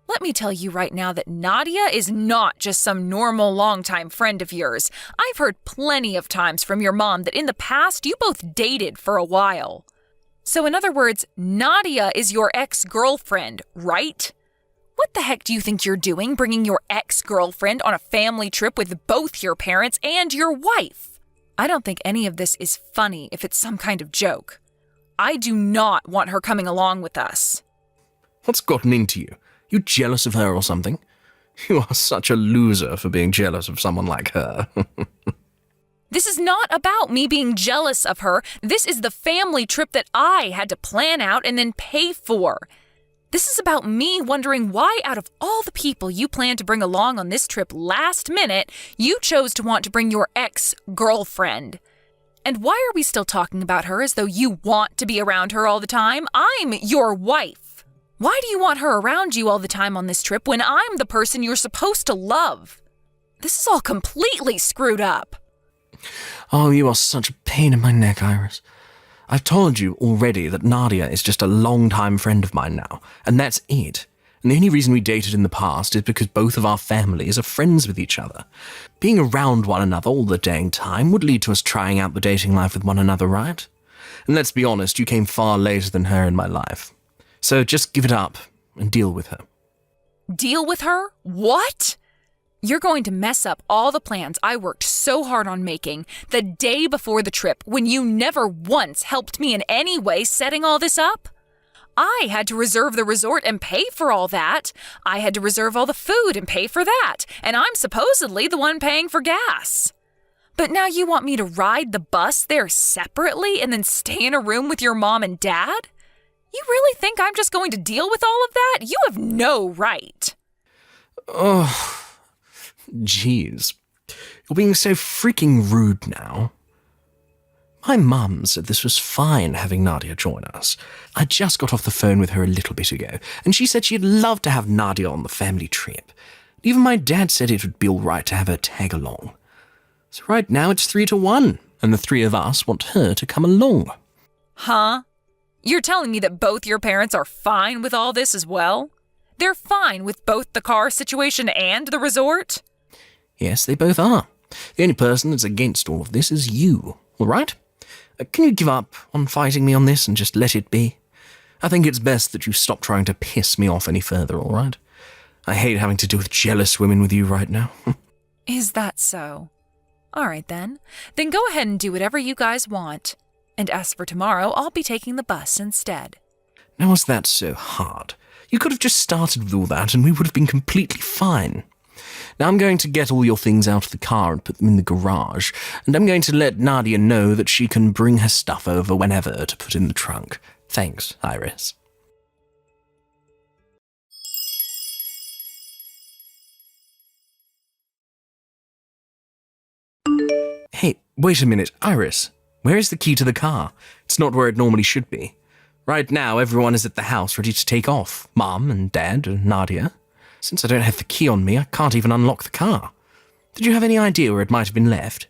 Let me tell you right now that Nadia is not just some normal longtime friend of yours. I've heard plenty of times from your mom that in the past you both dated for a while. So in other words, Nadia is your ex-girlfriend, right? What the heck do you think you're doing, bringing your ex-girlfriend on a family trip with both your parents and your wife? I don't think any of this is funny if it's some kind of joke. I do not want her coming along with us. What's gotten into you? You jealous of her or something? You are such a loser for being jealous of someone like her. This is not about me being jealous of her. This is the family trip that I had to plan out and then pay for. This is about me wondering why out of all the people you planned to bring along on this trip last minute, you chose to want to bring your ex-girlfriend. And why are we still talking about her as though you want to be around her all the time? I'm your wife. Why do you want her around you all the time on this trip when I'm the person you're supposed to love? This is all completely screwed up. Oh, you are such a pain in my neck, Iris. I've told you already that Nadia is just a long-time friend of mine now, and that's it. And the only reason we dated in the past is because both of our families are friends with each other. Being around one another all the dang time would lead to us trying out the dating life with one another, right? And let's be honest, you came far later than her in my life. So just give it up and deal with her. Deal with her? What? You're going to mess up all the plans I worked so hard on making the day before the trip when you never once helped me in any way setting all this up? I had to reserve the resort and pay for all that. I had to reserve all the food and pay for that. And I'm supposedly the one paying for gas. But now you want me to ride the bus there separately and then stay in a room with your mom and dad? You really think I'm just going to deal with all of that? You have no right. Oh, jeez. You're being so freaking rude now. My mum said this was fine having Nadia join us. I just got off the phone with her a little bit ago, and she said she'd love to have Nadia on the family trip. Even my dad said it would be all right to have her tag along. So right now it's 3-1, and the three of us want her to come along. Huh? You're telling me that both your parents are fine with all this as well? They're fine with both the car situation and the resort? Yes, they both are. The only person that's against all of this is you, all right? Can you give up on fighting me on this and just let it be? I think it's best that you stop trying to piss me off any further, all right? I hate having to deal with jealous women with you right now. Is that so? All right, then. Then go ahead and do whatever you guys want. And as for tomorrow, I'll be taking the bus instead. Now, was that so hard? You could have just started with all that and we would have been completely fine. Now I'm going to get all your things out of the car and put them in the garage, and I'm going to let Nadia know that she can bring her stuff over whenever to put in the trunk. Thanks, Iris. Hey, wait a minute, Iris. Where is the key to the car? It's not where it normally should be. Right now, everyone is at the house ready to take off. Mom and Dad and Nadia. Since I don't have the key on me, I can't even unlock the car. Did you have any idea where it might have been left?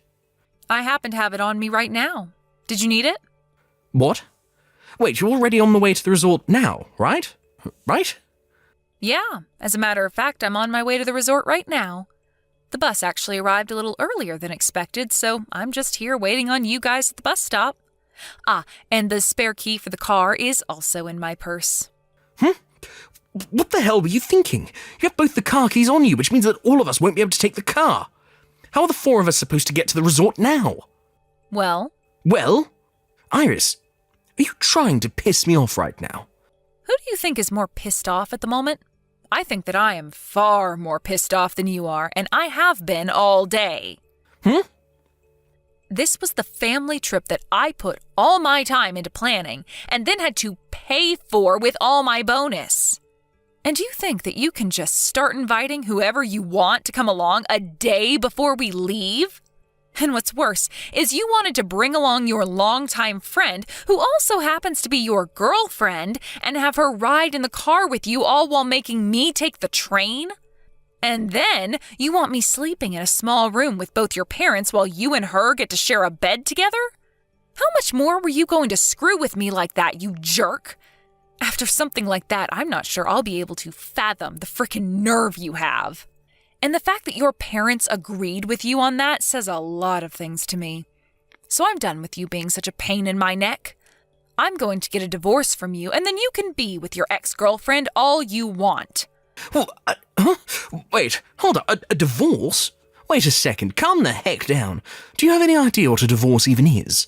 I happen to have it on me right now. Did you need it? What? Wait, you're already on the way to the resort now, right? right? Yeah, as a matter of fact, I'm on my way to the resort right now. The bus actually arrived a little earlier than expected, so I'm just here waiting on you guys at the bus stop. Ah, and the spare key for the car is also in my purse. What the hell were you thinking? You have both the car keys on you, which means that all of us won't be able to take the car. How are the four of us supposed to get to the resort now? Well, Iris, are you trying to piss me off right now? who do you think is more pissed off at the moment? I think that I am far more pissed off than you are, and I have been all day. This was the family trip that I put all my time into planning and then had to pay for with all my bonus. And you think that you can just start inviting whoever you want to come along a day before we leave? And what's worse is you wanted to bring along your longtime friend, who also happens to be your girlfriend, and have her ride in the car with you all while making me take the train? And then you want me sleeping in a small room with both your parents while you and her get to share a bed together? How much more were you going to screw with me like that, you jerk? After something like that, I'm not sure I'll be able to fathom the frickin' nerve you have. And the fact that your parents agreed with you on that says a lot of things to me. So I'm done with you being such a pain in my neck. I'm going to get a divorce from you, and then you can be with your ex-girlfriend all you want. Well, wait, hold on, a divorce? Wait a second, calm the heck down. Do you have any idea what a divorce even is?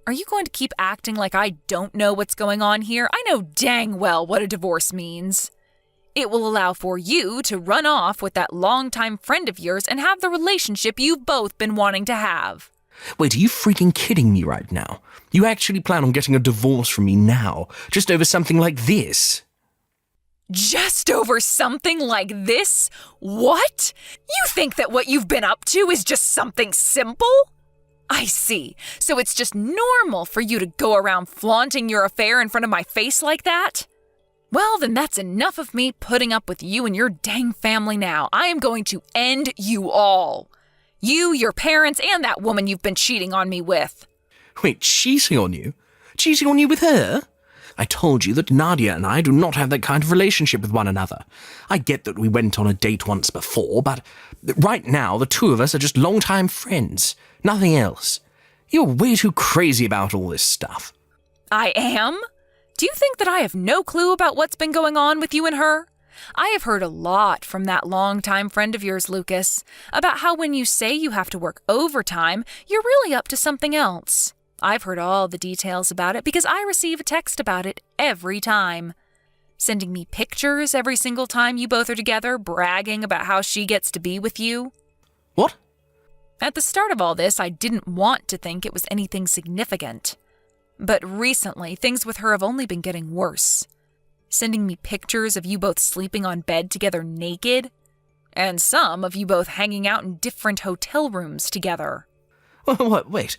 Are you going to keep acting like I don't know what's going on here? I know dang well what a divorce means. It will allow for you to run off with that longtime friend of yours and have the relationship you've both been wanting to have. Wait, are you freaking kidding me right now? You actually plan on getting a divorce from me now, just over something like this? Just over something like this? What? You think that what you've been up to is just something simple? I see. So it's just normal for you to go around flaunting your affair in front of my face like that? Well, then that's enough of me putting up with you and your dang family now. I am going to end you all. You, your parents, and that woman you've been cheating on me with. Wait, cheating on you? Cheating on you with her? I told you that Nadia and I do not have that kind of relationship with one another. I get that we went on a date once before, but right now the two of us are just longtime friends. Nothing else. You're way too crazy about all this stuff. I am? Do you think that I have no clue about what's been going on with you and her? I have heard a lot from that longtime friend of yours, Lucas, about how when you say you have to work overtime, you're really up to something else. I've heard all the details about it because I receive a text about it every time. Sending me pictures every single time you both are together, bragging about how she gets to be with you. What? At the start of all this, I didn't want to think it was anything significant. But recently, things with her have only been getting worse. Sending me pictures of you both sleeping on bed together naked, and some of you both hanging out in different hotel rooms together. What? Wait,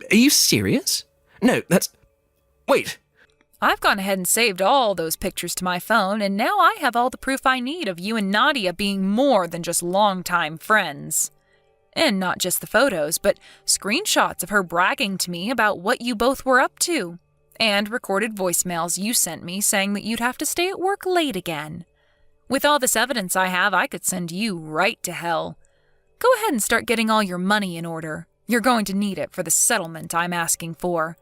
are you serious? No, wait. I've gone ahead and saved all those pictures to my phone, and now I have all the proof I need of you and Nadia being more than just longtime friends. And not just the photos, but screenshots of her bragging to me about what you both were up to, and recorded voicemails you sent me saying that you'd have to stay at work late again. With all this evidence I have, I could send you right to hell. Go ahead and start getting all your money in order. You're going to need it for the settlement I'm asking for.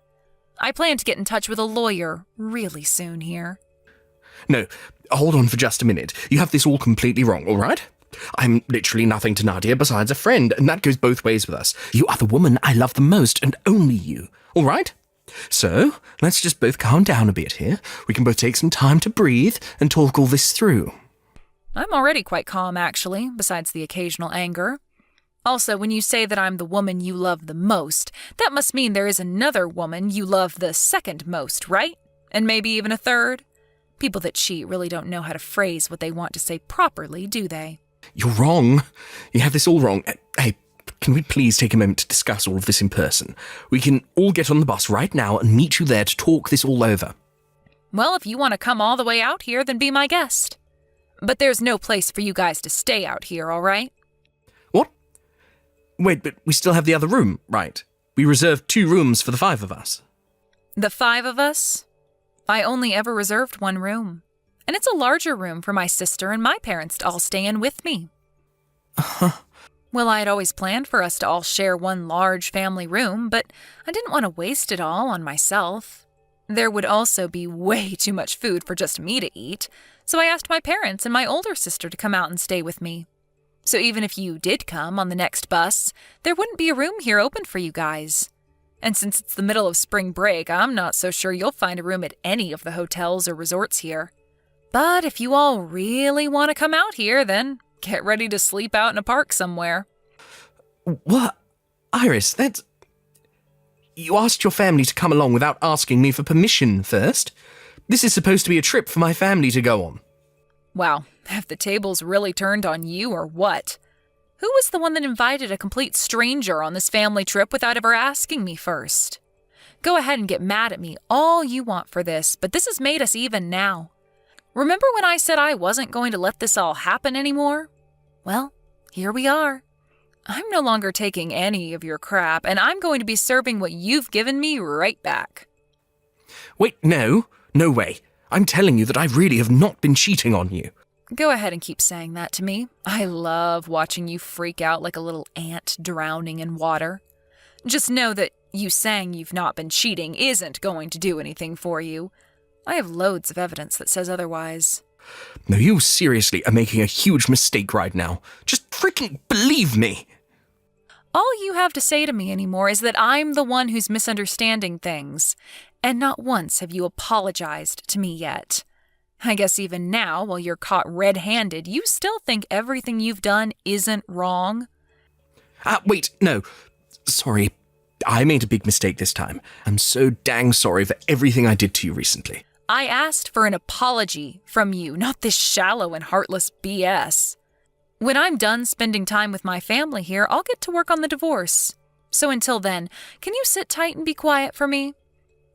I plan to get in touch with a lawyer really soon here. No, hold on for just a minute. You have this all completely wrong, all right? I'm literally nothing to Nadia besides a friend, and that goes both ways with us. You are the woman I love the most, and only you, all right? So, let's just both calm down a bit here. We can both take some time to breathe and talk all this through. I'm already quite calm, actually, besides the occasional anger. Also, when you say that I'm the woman you love the most, that must mean there is another woman you love the second most, right? And maybe even a third? People that cheat really don't know how to phrase what they want to say properly, do they? You're wrong. You have this all wrong. Hey, can we please take a moment to discuss all of this in person? We can all get on the bus right now and meet you there to talk this all over. Well, if you want to come all the way out here, then be my guest. But there's no place for you guys to stay out here, all right? What? Wait, but we still have the other room, right? We reserved 2 rooms for the 5 of us. The 5 of us? I only ever reserved 1 room. And it's a larger room for my sister and my parents to all stay in with me. Well, I had always planned for us to all share one large family room, but I didn't want to waste it all on myself. There would also be way too much food for just me to eat, so I asked my parents and my older sister to come out and stay with me. So even if you did come on the next bus, there wouldn't be a room here open for you guys. And since it's the middle of spring break, I'm not so sure you'll find a room at any of the hotels or resorts here. But if you all really want to come out here, then get ready to sleep out in a park somewhere. What? Iris, that's... You asked your family to come along without asking me for permission first? This is supposed to be a trip for my family to go on. Wow, have the tables really turned on you or what? Who was the one that invited a complete stranger on this family trip without ever asking me first? Go ahead and get mad at me all you want for this, but this has made us even now. Remember when I said I wasn't going to let this all happen anymore? Well, here we are. I'm no longer taking any of your crap, and I'm going to be serving what you've given me right back. Wait, no way. I'm telling you that I really have not been cheating on you. Go ahead and keep saying that to me. I love watching you freak out like a little ant drowning in water. Just know that you saying you've not been cheating isn't going to do anything for you. I have loads of evidence that says otherwise. No, you seriously are making a huge mistake right now. Just freaking believe me. All you have to say to me anymore is that I'm the one who's misunderstanding things, and not once have you apologized to me yet. I guess even now, while you're caught red-handed, you still think everything you've done isn't wrong? Wait, no. Sorry, I made a big mistake this time. I'm so dang sorry for everything I did to you recently. I asked for an apology from you, not this shallow and heartless BS. When I'm done spending time with my family here, I'll get to work on the divorce. So until then, can you sit tight and be quiet for me?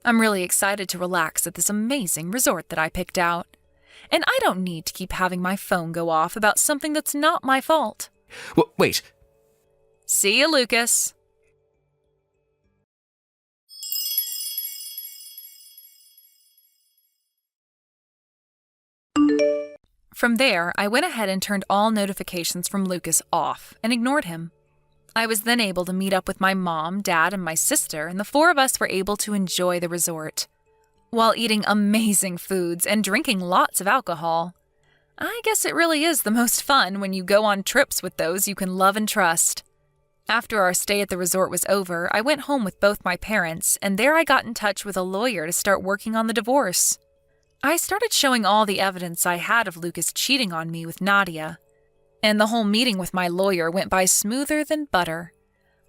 I'm really excited to relax at this amazing resort that I picked out. And I don't need to keep having my phone go off about something that's not my fault. Wait. See you, Lucas. From there, I went ahead and turned all notifications from Lucas off and ignored him. I was then able to meet up with my mom, dad, and my sister, and the four of us were able to enjoy the resort, while eating amazing foods and drinking lots of alcohol. I guess it really is the most fun when you go on trips with those you can love and trust. After our stay at the resort was over, I went home with both my parents, and there I got in touch with a lawyer to start working on the divorce. I started showing all the evidence I had of Lucas cheating on me with Nadia, and the whole meeting with my lawyer went by smoother than butter.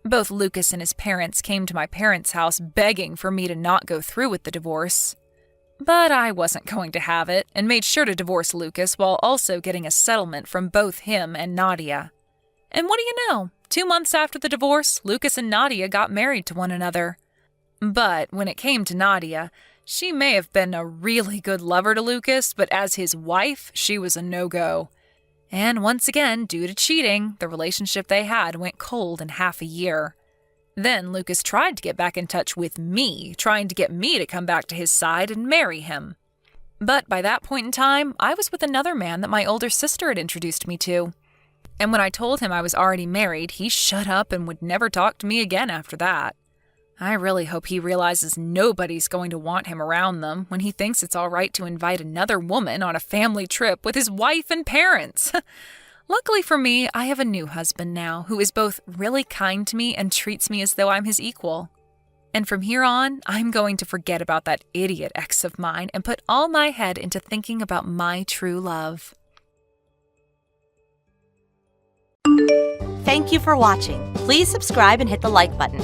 Both Lucas and his parents came to my parents' house begging for me to not go through with the divorce. But I wasn't going to have it, and made sure to divorce Lucas while also getting a settlement from both him and Nadia. And what do you know? 2 months after the divorce, Lucas and Nadia got married to one another. But when it came to Nadia, she may have been a really good lover to Lucas, but as his wife, she was a no-go. And once again, due to cheating, the relationship they had went cold in half a year. Then Lucas tried to get back in touch with me, trying to get me to come back to his side and marry him. But by that point in time, I was with another man that my older sister had introduced me to. And when I told him I was already married, he shut up and would never talk to me again after that. I really hope he realizes nobody's going to want him around them when he thinks it's all right to invite another woman on a family trip with his wife and parents. Luckily for me, I have a new husband now who is both really kind to me and treats me as though I'm his equal. And from here on, I'm going to forget about that idiot ex of mine and put all my head into thinking about my true love. Thank you for watching. Please subscribe and hit the like button.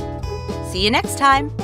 See you next time.